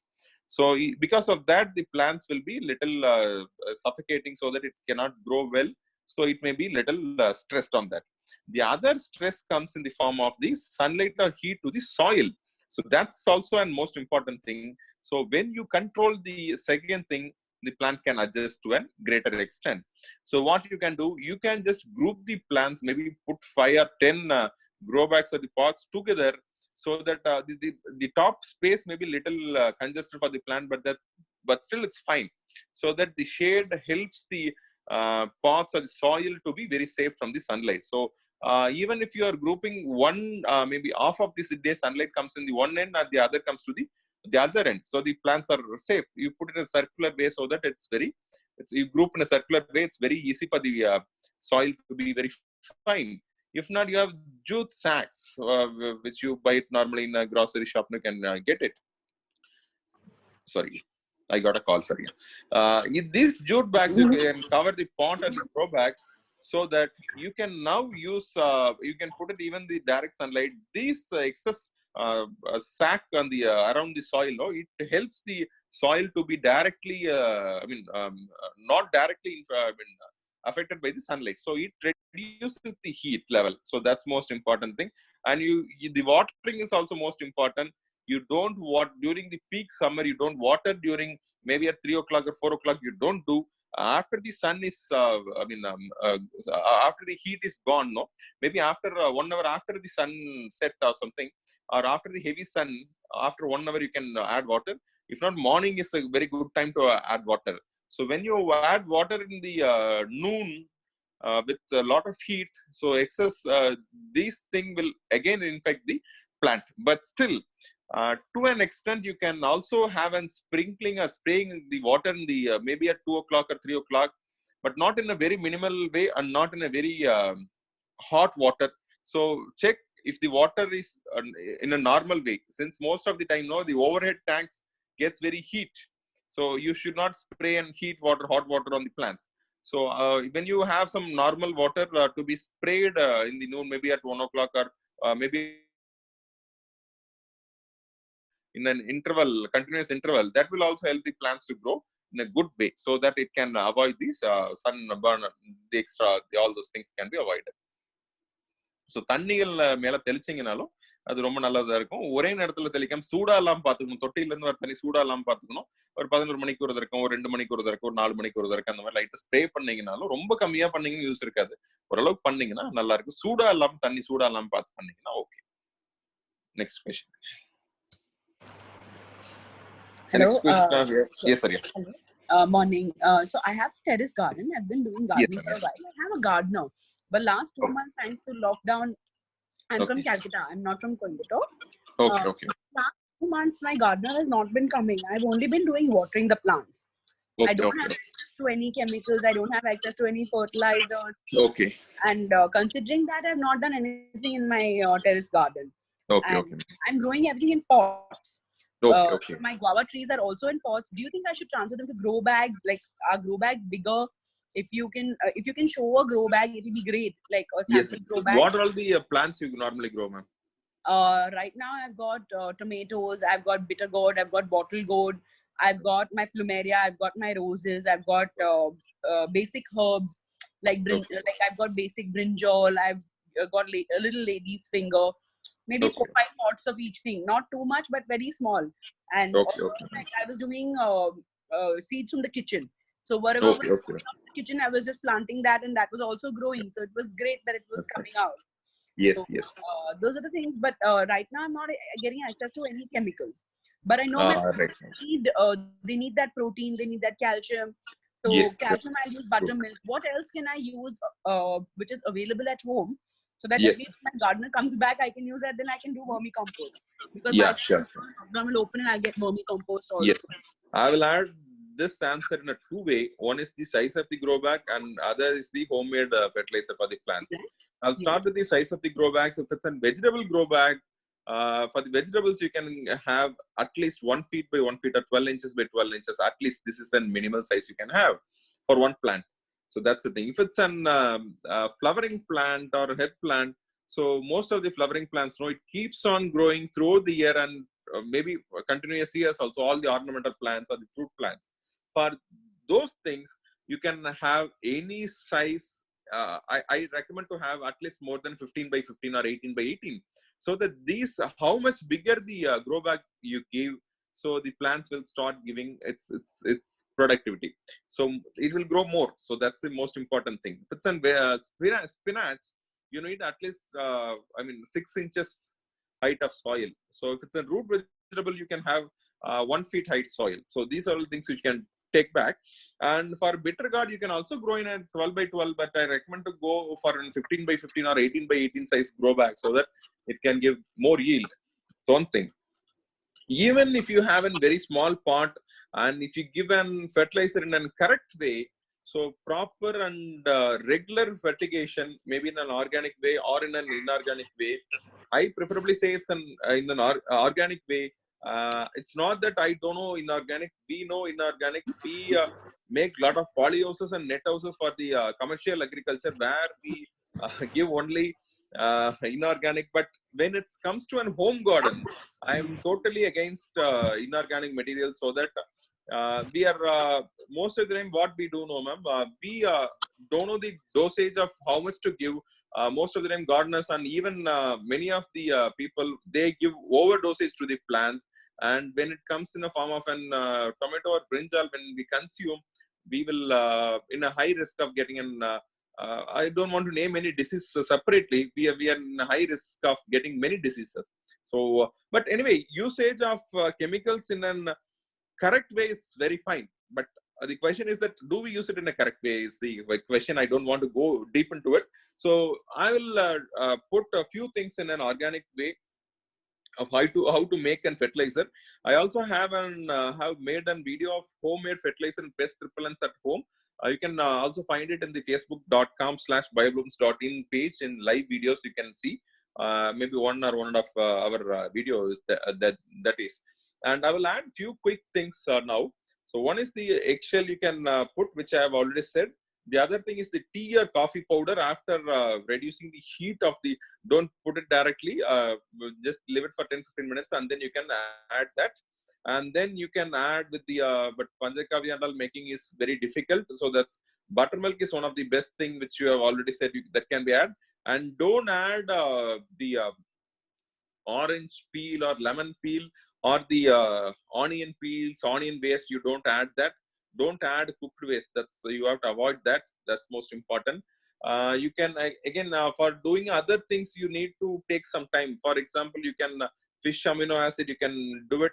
So because of that, the plants will be little suffocating, so that it cannot grow well. So it may be little stressed on that. The other stress comes in the form of the sunlight or heat to the soil. So that's also a most important thing. So when you control the second thing, the plant can adjust to a greater extent. So what you can do, you can just group the plants, maybe put 5 or 10 grow bags or the pots together, so that the top space may be little congested for the plant, but still it's fine. So that the shade helps the pots or the soil to be very safe from the sunlight. So even if you are grouping one, maybe half of this day sunlight comes in the one end and the other comes to the other end, so the plants are safe. You put it in a circular way, so that you group in a circular way, it's very easy for the soil to be very fine. If not, you have jute sacks, which you buy it normally in a grocery shop, you can get it. Sorry, I got a call for you. In these jute bags, you can cover the pot and the grow bag, so that you can now use, you can put it even the direct sunlight. These excess sack on the around the soil, it helps the soil to be directly, not directly affected by the sunlight. So it reduces the heat level. So that's most important thing. And the watering is also most important. You don't water during the peak summer. You don't water during maybe at 3 o'clock or 4 o'clock. You don't do. After the sun is, after the heat is gone, no, maybe after 1 hour after the sun set or something, or after the heavy sun, after 1 hour you can add water. If not, morning is a very good time to add water. So when you add water in the noon with a lot of heat, so excess, these thing will again infect the plant. But still, to an extent, you can also have a sprinkling or spraying the water in the maybe at 2 o'clock or 3 o'clock, but not in a very minimal way and not in a very hot water. So check if the water is in a normal way. Since most of the time, no, the overhead tanks gets very heat. So you should not spray and heat water, hot water on the plants. So when you have some normal water to be sprayed in the noon, maybe at 1 o'clock or maybe in an interval, continuous interval, that will also help the plants to grow in a good way, so that it can avoid these sun burn, the extra, all those things can be avoided. So தண்ணிகள் மேல தெளிச்சிங்கனாலும் அது ரொம்ப நல்லதா இருக்கும். ஒரே நேரத்துல தெளிக்காம சூடா இல்லாம பாத்துக்கணும். தொட்டில இருந்து வர தண்ணி சூடா இல்லாம பாத்துக்கணும். ஒரு 11 மணிக்கு ஒரு தடவை, ஒரு 2 மணிக்கு ஒரு தடவை, ஒரு 4 மணிக்கு ஒரு தடவை, அந்த மாதிரி லைட்டா ஸ்ப்ரே பண்ணீங்கனாலும், ரொம்ப கம்மியா பண்ணீங்கன்னு யூஸ் இருக்காது. ஓரளவுக்கு பண்ணீங்கன்னா நல்லா இருக்கும். சூடா இல்லாம, தண்ணி சூடா இல்லாம பாத்து பண்ணீங்கன்னா okay. Next question. Hello. Yes, sir. Hello. Morning. So I have a terrace garden. I've been doing gardening for a while. I have a gardener, but last 2 months, thanks to lockdown, I'm from Calcutta. I'm not from Coimbatore. Okay. Last 2 months, my gardener has not been coming. I've only been doing watering the plants. I don't have access to any chemicals. I don't have access to any fertilizers. Okay. And considering that, I've not done anything in my terrace garden. Okay. I'm growing everything in pots. Okay. My guava trees are also in pots. Do you think I should transfer them to grow bags? Like, are grow bags bigger? If you can show a grow bag, it will be great. Like a sample grow bag. What are all the plants you normally grow, ma'am? Right now I've got tomatoes. I've got bitter gourd. I've got bottle gourd. I've got my plumeria. I've got my roses. I've got basic herbs like like I've got basic brinjal. I've got a little lady's finger. Maybe 4-5 pots of each thing. Not too much, but very small. And like I was doing seeds from the kitchen. So whatever was in the kitchen, I was just planting that, and that was also growing. So it was great that it was coming out. Yes. Those are the things. But right now, I'm not getting access to any chemicals. But I know that they need that protein. They need that calcium. So calcium, I use buttermilk. What else can I use which is available at home? So that at least when my gardener comes back, I can use that. Then I can do vermicompost. Because I will open and I'll get vermicompost also. Yes. I will add this answer in a two-way. One is the size of the grow bag, and other is the homemade fertilizer for the plants. I'll start with the size of the grow bags. If it's a vegetable grow bag, for the vegetables, you can have at least 1 feet by 1 feet or 12 inches by 12 inches. At least this is the minimal size you can have for one plant. So that's the thing. If it's an flowering plant or a head plant, so most of the flowering plants, it keeps on growing throughout the year, and maybe continuous years also, all the ornamental plants or the fruit plants. For those things, you can have any size. I recommend to have at least more than 15 by 15 or 18 by 18, so that these, how much bigger the grow bag you give, so the plants will start giving its productivity. So it will grow more. So that's the most important thing. If it's a spinach, you need at least 6 inches height of soil. So if it's a root vegetable, you can have 1 feet height soil. So these are all things which you can take back. And for bitter gourd, you can also grow in a 12 by 12, but I recommend to go for a 15 by 15 or 18 by 18 size grow bag, so that it can give more yield. One thing. Even if you have a very small pot, and if you give an fertilizer in a correct way, so proper and regular fertigation, maybe in an organic way or in an inorganic way, I preferably say it's in an organic way. It's not that I don't know inorganic. We know inorganic. We make a lot of polyhouses and net houses for the commercial agriculture, where we give only inorganic. But when it comes to a home garden, I am totally against inorganic materials, so that we are most of the time, what we do know, ma'am, we don't know the dosage of how much to give. Most of the time, gardeners and even many of the people, they give overdosage to the plants. And when it comes in a form of an tomato or brinjal, when we consume, we will in a high risk of getting an I don't want to name any disease separately. We are in a high risk of getting many diseases. So, but anyway, usage of chemicals in a correct way is very fine. But the question is that, do we use it in a correct way is the question. I don't want to go deep into it. So I will put a few things in an organic way of how to make an fertilizer. I also have made a video of homemade fertilizer and pest repellents at home. You can also find it in the facebook.com/bioblooms.in page. In live videos, you can see maybe one or one and a half hour videos that is. And I will add few quick things now. So one is the eggshell you can put, which I have already said. The other thing is the tea or coffee powder. After reducing the heat of the, don't put it directly, just leave it for 10-15 minutes, and then you can add that. And then you can add with the, but Panchakavya and all making is very difficult. So that's, buttermilk is one of the best thing which you have already said that can be added. And don't add the orange peel or lemon peel or the onion peels, onion waste. You don't add that. Don't add cooked waste. That's, you have to avoid that. That's most important. You can again for doing other things, you need to take some time. For example, you can fish amino acid, you can do it,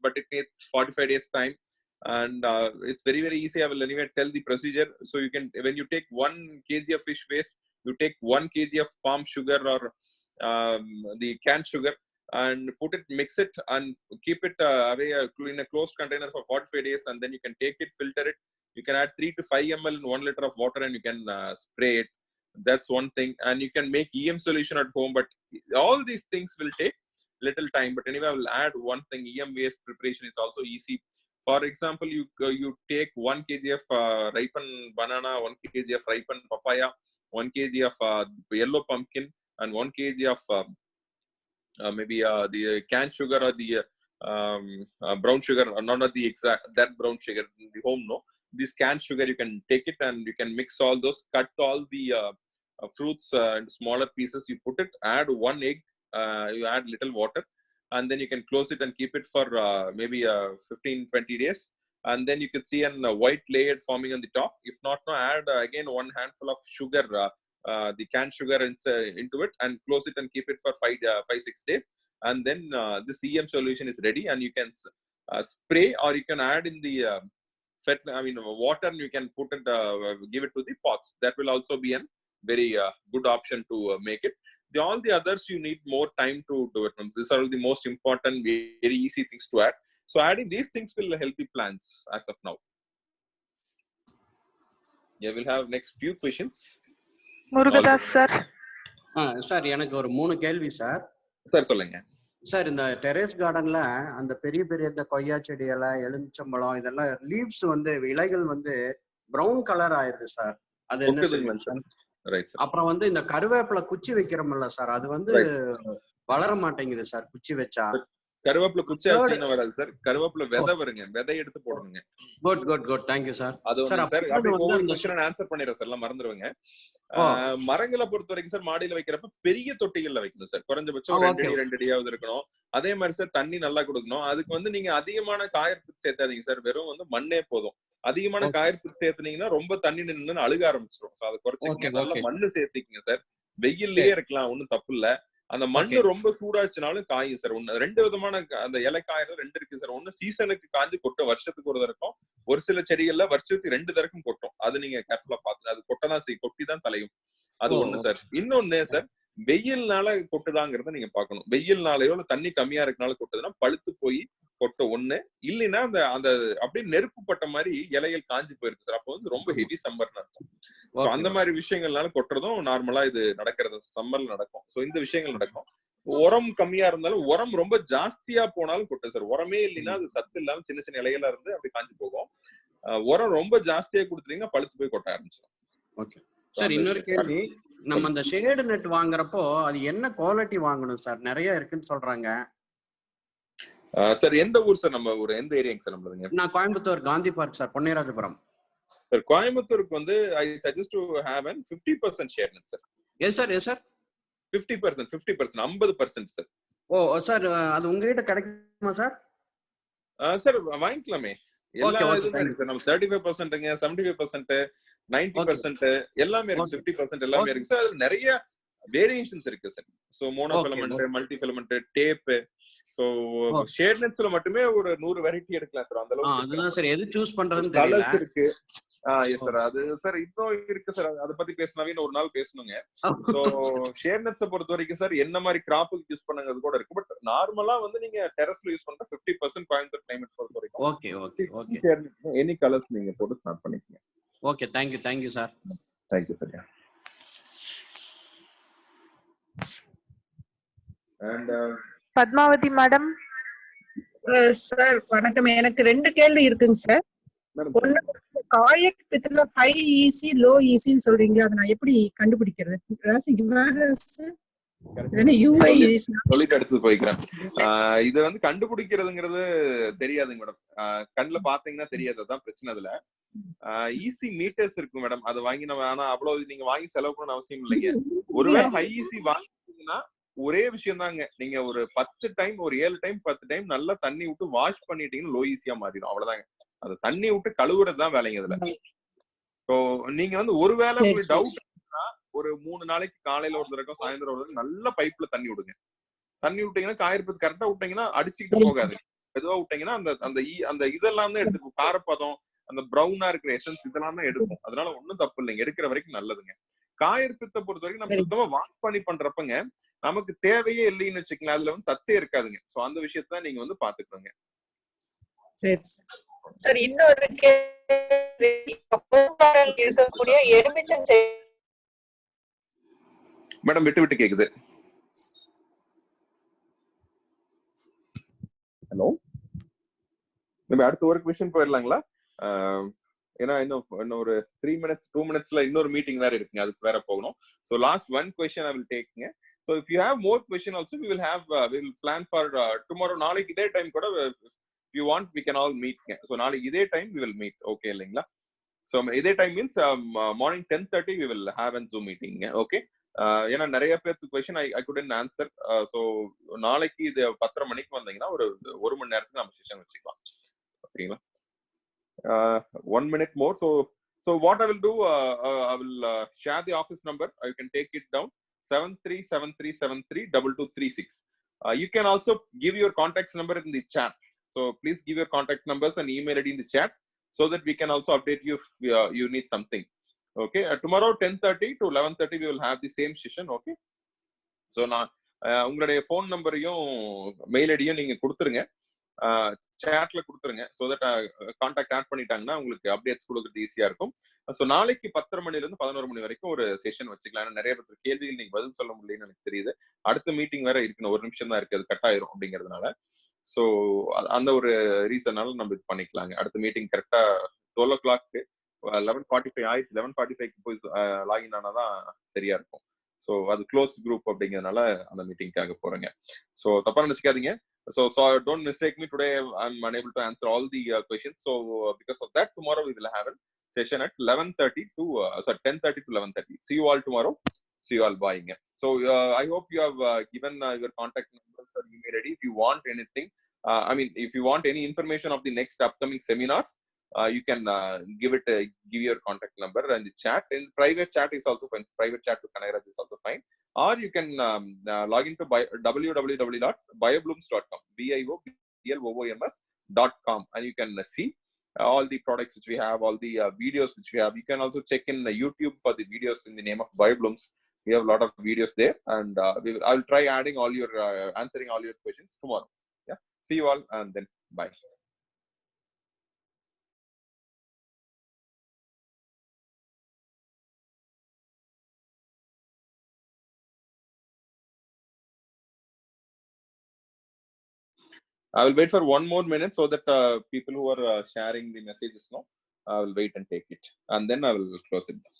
but it needs 45 days time. And it's very, very easy. I will anyway tell the procedure. So you can, when you take 1 kg of fish waste, you take 1 kg of palm sugar or the canned sugar, and put it, mix it, and keep it away in a closed container for 45 days. And then you can take it, filter it. You can add 3 to 5 ml in 1 liter of water, and you can spray it. That's one thing. And you can make EM solution at home, but all these things will take little time. But anyway, I will add one thing. EM waste preparation is also easy. For example, you take 1 kg of ripened banana, 1 kg of ripened papaya, 1 kg of yellow pumpkin, and 1 kg of maybe the canned sugar or the brown sugar, or not the exact that brown sugar, the home no. This canned sugar, you can take it and you can mix all those, cut all the fruits into smaller pieces. You put it, add 1 egg, you add little water, and then you can close it and keep it for maybe 15-20 days. And then you can see a white layer forming on the top. If not, no, add again 1 handful of sugar, the canned sugar into it, and close it and keep it for 5-6 days. And then this EM solution is ready, and you can spray, or you can add in the water, and you can put it, give it to the pots. That will also be a very good option to make it. All the others, you need more time to do it. These are the most important, very easy things to add. So adding these things will help the plants as of now. Yeah, we'll have next few questions. Murugadoss sir. Sir எனக்கு ஒரு 3 கேள்வி sir. Sir சொல்லுங்க. Sir இந்த terrace கார்டன்ல அந்த பெரிய பெரிய இந்த கொய்யா செடி எல்லாம், எலுமிச்சம்பழம், இதெல்லாம் லீவ்ஸ் வந்து, இலைகள் வந்து பிரவுன் கலர் ஆயிருது சார். அது என்ன சார்? அப்புறம் வந்து இந்த கருவேப்பிலை குச்சி வைக்கிறோம்ல சார், அது வந்து வளர மாட்டேங்குது சார் குச்சி வச்சா. கருவேப்பிலை குச்சி ஆச்சுன்னு வராது சார். கருவேப்பிலை விதை வருங்க, விதை எடுத்து போடணுங்க. Good thank you sir. அது ஒண்ணு சார். அப்படி ஒவ்வொரு क्वेश्चन ஆன்சர் பண்ணிடுறேன் சார், எல்லாம் மறந்துடுவேங்க. மரங்களை பொறுத்த வரைக்கும் சார் மாடியில வைக்கிறப்ப பெரிய தொட்டிகள்ல வைக்கணும் சார். குறைஞ்சபட்சம் 2 அடியாவது இருக்கணும். அதே மாதிரி சார் தண்ணி நல்லா கொடுக்கணும். அதுக்கு வந்து நீங்க அதிகமான காயற்புத்து சேர்த்தாதீங்க சார், வெறும் வந்து மண்ணே போதும். அதிகமான காயற்புத்து சேர்த்துனீங்கன்னா ரொம்ப தண்ணி நின்று அழுக ஆரம்பிச்சிடும். அதை குறைச்சிக்கங்க. நல்ல மண்ணு சேர்த்திக்கங்க சார். வெயில்லயே இருக்கலாம், ஒண்ணும் தப்பு இல்ல. அந்த மண்ணு ரொம்ப சூடாச்சுனாலும் காயும் சார். ஒண்ணு 2 விதமான அந்த இலை காயில 2 இருக்கு சார். ஒண்ணு சீசனுக்கு காஞ்சி கொட்டும், வருஷத்துக்கு ஒரு தரக்கும். ஒரு சில செடிகள்ல வருஷத்துக்கு 2 தரக்கும் கொட்டும். அது நீங்க கேர்ஃபுல்லா பாத்துங்க. அது கொட்டதான் செய்யும், கொட்டி தான் தலையும். அது ஒண்ணு சார். இன்னொன்னு சார், வெயில்னால கொட்டுதாங்கிறத நீங்க பாக்கணும். வெயில்னாலயோ இல்ல தண்ணி கம்மியா இருக்கனால கொட்டுதுன்னா பழுத்து போய் கொட்ட ஒண்ணு, இல்லைன்னா அந்த அந்த அப்படியே நெருப்பு பட்ட மாதிரி இலைகள் காஞ்சி போயிருக்கு சார். அப்போ வந்து ரொம்ப ஹெவி சம்மர்னு அர்த்தம். அந்த மாதிரி விஷயங்கள்னால கொட்டுறதும் நார்மலா இது நடக்கிறது, சம்மர்ல நடக்கும். சோ இந்த விஷயங்கள் நடக்கும். உரம் கம்மியா இருந்தாலும், உரம் ரொம்ப ஜாஸ்தியா போனாலும் கொட்டும் சார். உரமே இல்லைன்னா அது சத்து இல்லாம சின்ன சின்ன இலைகளா இருந்து அப்படி காஞ்சி போகும். உரம் ரொம்ப ஜாஸ்தியா கொடுத்துட்டீங்கன்னா பழுத்து போய் கொட்ட ஆரம்பிச்சிடும். Okay sir. இன்னொரு கேள்வி, நம்ம அந்த ஷேடு நெட் வாங்குறப்போ அது என்ன குவாலிட்டி வாங்கணும் சார்? நிறைய இருக்குன்னு சொல்றாங்க சார். எந்த ஊர் சார்? நம்ம ஊர் எந்த ஏரியாங்க சார் நம்மளுங்க? நான் Coimbatore Gandhi park sir, Ponnirajapuram sir. கோயம்புத்தூருக்கு வந்து I suggest to have an 50% shade net sir. Yes sir. 50%, 50% sir. Oh sir, அது உங்ககிட்ட கிடைக்குமா சார்? சார் வாங்கிக்கலாமே. எல்லா இதுமே இருக்கு சார். நம்ம 35%ங்க, 75%, 90% எல்லாமே இருக்கு. 50% எல்லாமே இருக்கு சார். அதுல நிறைய வேரியேஷன்ஸ் இருக்கு sir. So monofilament, multi filament, tape. So shade நெட்ஸ்ல மட்டுமே ஒரு 100 வெரைட்டி எடுக்கலாம் சார். அந்த அளவுக்கு அதுதான் சார், எது சூஸ் பண்றதுன்னு தெரியல. கலர்ஸ் இருக்கு. Yes sir. அது சார் இப்போ இருக்கு சார். அத பத்தி பேசினாவே ஒரு நாள் பேசணுங்க. சோ ஷேட் நெட்ஸை பொறுத்த வரைக்கும் சார் என்ன மாதிரி கிராப்புக்கு யூஸ் பண்ணுங்கிறது கூட இருக்கு. பட் நார்மலா வந்து நீங்க டெரஸ்ல யூஸ் பண்ற 50% கோயம்புத்தூர் கிளைமேட் பொறுத்த வரைக்கும் ஓகே எனி கலர்ஸ் நீங்க போட்டு ஸ்டார்ட் பண்ணிக்கங்க. Okay, thank you sir. Thank you sir. And Padmavathi madam. Sir வணக்கம். எனக்கு 2 கேள்வி இருக்குங்க சார். ஒண்ணு, காயக்கத்துல ஹை ஈசி லோ ஈசின்னு சொல்றீங்க, அதை நான் எப்படி கண்டுபிடிக்கிறது? சொல்லிட்டு அடுத்து போய்க்கிறேன். இத வந்து கண்டுபிடிக்கிறதுங்கிறது தெரியாதுங்க மேடம். கண்ணுல பாத்தீங்கன்னா தெரியாது, அதான் பிரச்சனை. அதுல ஈசி மீட்டர்ஸ் இருக்கு மேடம். அது வாங்கி நம்ம, ஆனா அவ்வளவு நீங்க வாங்கி செலவு பண்ண அவசியம் இல்லைங்க. ஒருவேளை ஹை ஈசி வாங்கிட்டீங்கன்னா ஒரே விஷயம் தாங்க, நீங்க ஒரு 10 டைம், ஒரு 7 டைம் 10 டைம் நல்லா தண்ணி விட்டு வாஷ் பண்ணிட்டீங்கன்னா லோ ஈஸியா மாறிடும். அவ்வளவுதாங்க. அது தண்ணி விட்டு கழுவுறது தான் வேலைங்க இதுல. ஸோ நீங்க வந்து ஒருவேளை உங்களுக்கு டவுட் ஒரு 3 நாளைக்கு காலையில ஒரு தடவை சாயந்தரம் ஒரு தடவை நல்ல பைப்ல தண்ணி விடுங்க. தண்ணி விட்டீங்கன்னா காயற்பது கரெக்டா விட்டீங்கன்னா அடிச்சுக்கிட்டு போகாது. எதுவா விட்டீங்கன்னா அந்த அந்த இதெல்லாம் தான் எடுத்துக்கும். காரப்பதம், அந்த ப்ரௌனா இருக்கிற எசன்ஸ் இதெல்லாம் தான் எடுக்கும். அதனால ஒன்னும் தப்பு இல்லைங்க, எடுக்கிற வரைக்கும் நல்லதுங்க. காயற்பத்தை பொறுத்த வரைக்கும் நம்ம சுத்தமா வாஷ் பண்ணி பண்றப்பங்க நமக்கு தேவையே இல்லைன்னு வச்சுக்கலாம். அதுல வந்து சத்தே இருக்காதுங்க. சோ அந்த விஷயத்த நீங்க வந்து பாத்துக்கோங்க. சரி சார். இன்னொரு இருக்கக்கூடிய எலுமிச்சம் மேடம் விட்டு விட்டு கேக்குது. ஹலோ, நம்ம அடுத்த ஒரு क्वेश्चन போயிடலாங்களா? ஏன்னா இன்னும் ஒரு 3 minutes 2 minutesல இன்னொரு மீட்டிங் வேற இருக்குங்க, அதுக்கு வேற போகணும். So last one question I will take. So if you have more question also we will plan for tomorrow. நாளைக்கு இதே டைம் கூட if you want we can all meet. So நாளைக்கு இதே time we will meet. Okay இல்லைங்களா? So இதே time means morning 10:30 we will have a Zoom meeting. Okay. ஏன்னா நிறைய பேருக்கு question I couldn't answer. So நாளைக்கு இது 10:30 மணிக்கு வந்தீங்கன்னா ஒரு 1 மணி நேரத்துக்கு நம்ம செஷன் வச்சுக்கலாம். ஓகேங்களா? 1 minute more. So what I will do, I will share the office number. You can take it down, 7373732236. You can also give your contact number in the chat. So please give your contact numbers and email ID in the chat so that we can also update you if you need something. Okay, tomorrow 10:30 to 11:30 we will have the same session. Okay, so நான் உங்களுடைய phone நம்பரையும் mail ஐடியும் நீங்க கொடுத்துருங்க, சாட்ல கொடுத்துருங்க. So that contact add பண்ணிட்டாங்கன்னா உங்களுக்கு updates கொடுக்குறது ஈஸியா இருக்கும். ஸோ நாளைக்கு 10:30 மணில இருந்து 11 மணி வரைக்கும் ஒரு செஷன் வச்சுக்கலாம். நிறைய பேர் கேள்விகள் நீங்க பதில் சொல்ல முடியலன்னு எனக்கு தெரியுது. அடுத்த மீட்டிங் வேற இருக்கணும், 1 நிமிஷம் தான் இருக்கு, அது கட் ஆயிரும் அப்படிங்கிறதுனால. ஸோ அந்த ஒரு ரீசனால நம்ம இது பண்ணிக்கலாங்க. அடுத்த மீட்டிங் கரெக்டா 12 o'clock 11:45 ஆயிடுச்சு. 11:45 போய் லாகின் ஆனாதான் சரியா இருக்கும். ஸோ அது க்ளோஸ் குரூப் அப்படிங்கிறதுனால அந்த மீட்டிங்காக போறேங்க. ஸோ தப்பா நினைச்சுக்காதீங்க. So don't mistake me today. I'm unable to answer all the questions. So because of that, tomorrow we will have a session at 11:30 to 10:30 to 11:30. See you all tomorrow. See you all buying. So I hope you have given your contact numbers or email ready. If you want anything, if you want any information of the next upcoming seminars, you can give your contact number and the chat. And private chat is also fine. Private chat to Kanairaj is also fine. Or you can log into bioblooms.com, BIOBLOOMS.com, and you can see all the products which we have, all the videos which we have. You can also check in YouTube for the videos in the name of BioBlooms. We have a lot of videos there, and I'll try adding all your answering all your questions tomorrow. Yeah, see you all, and then bye. I will wait for 1 more minute so that people who are sharing the messages know, I will wait and take it, and then I will close it down.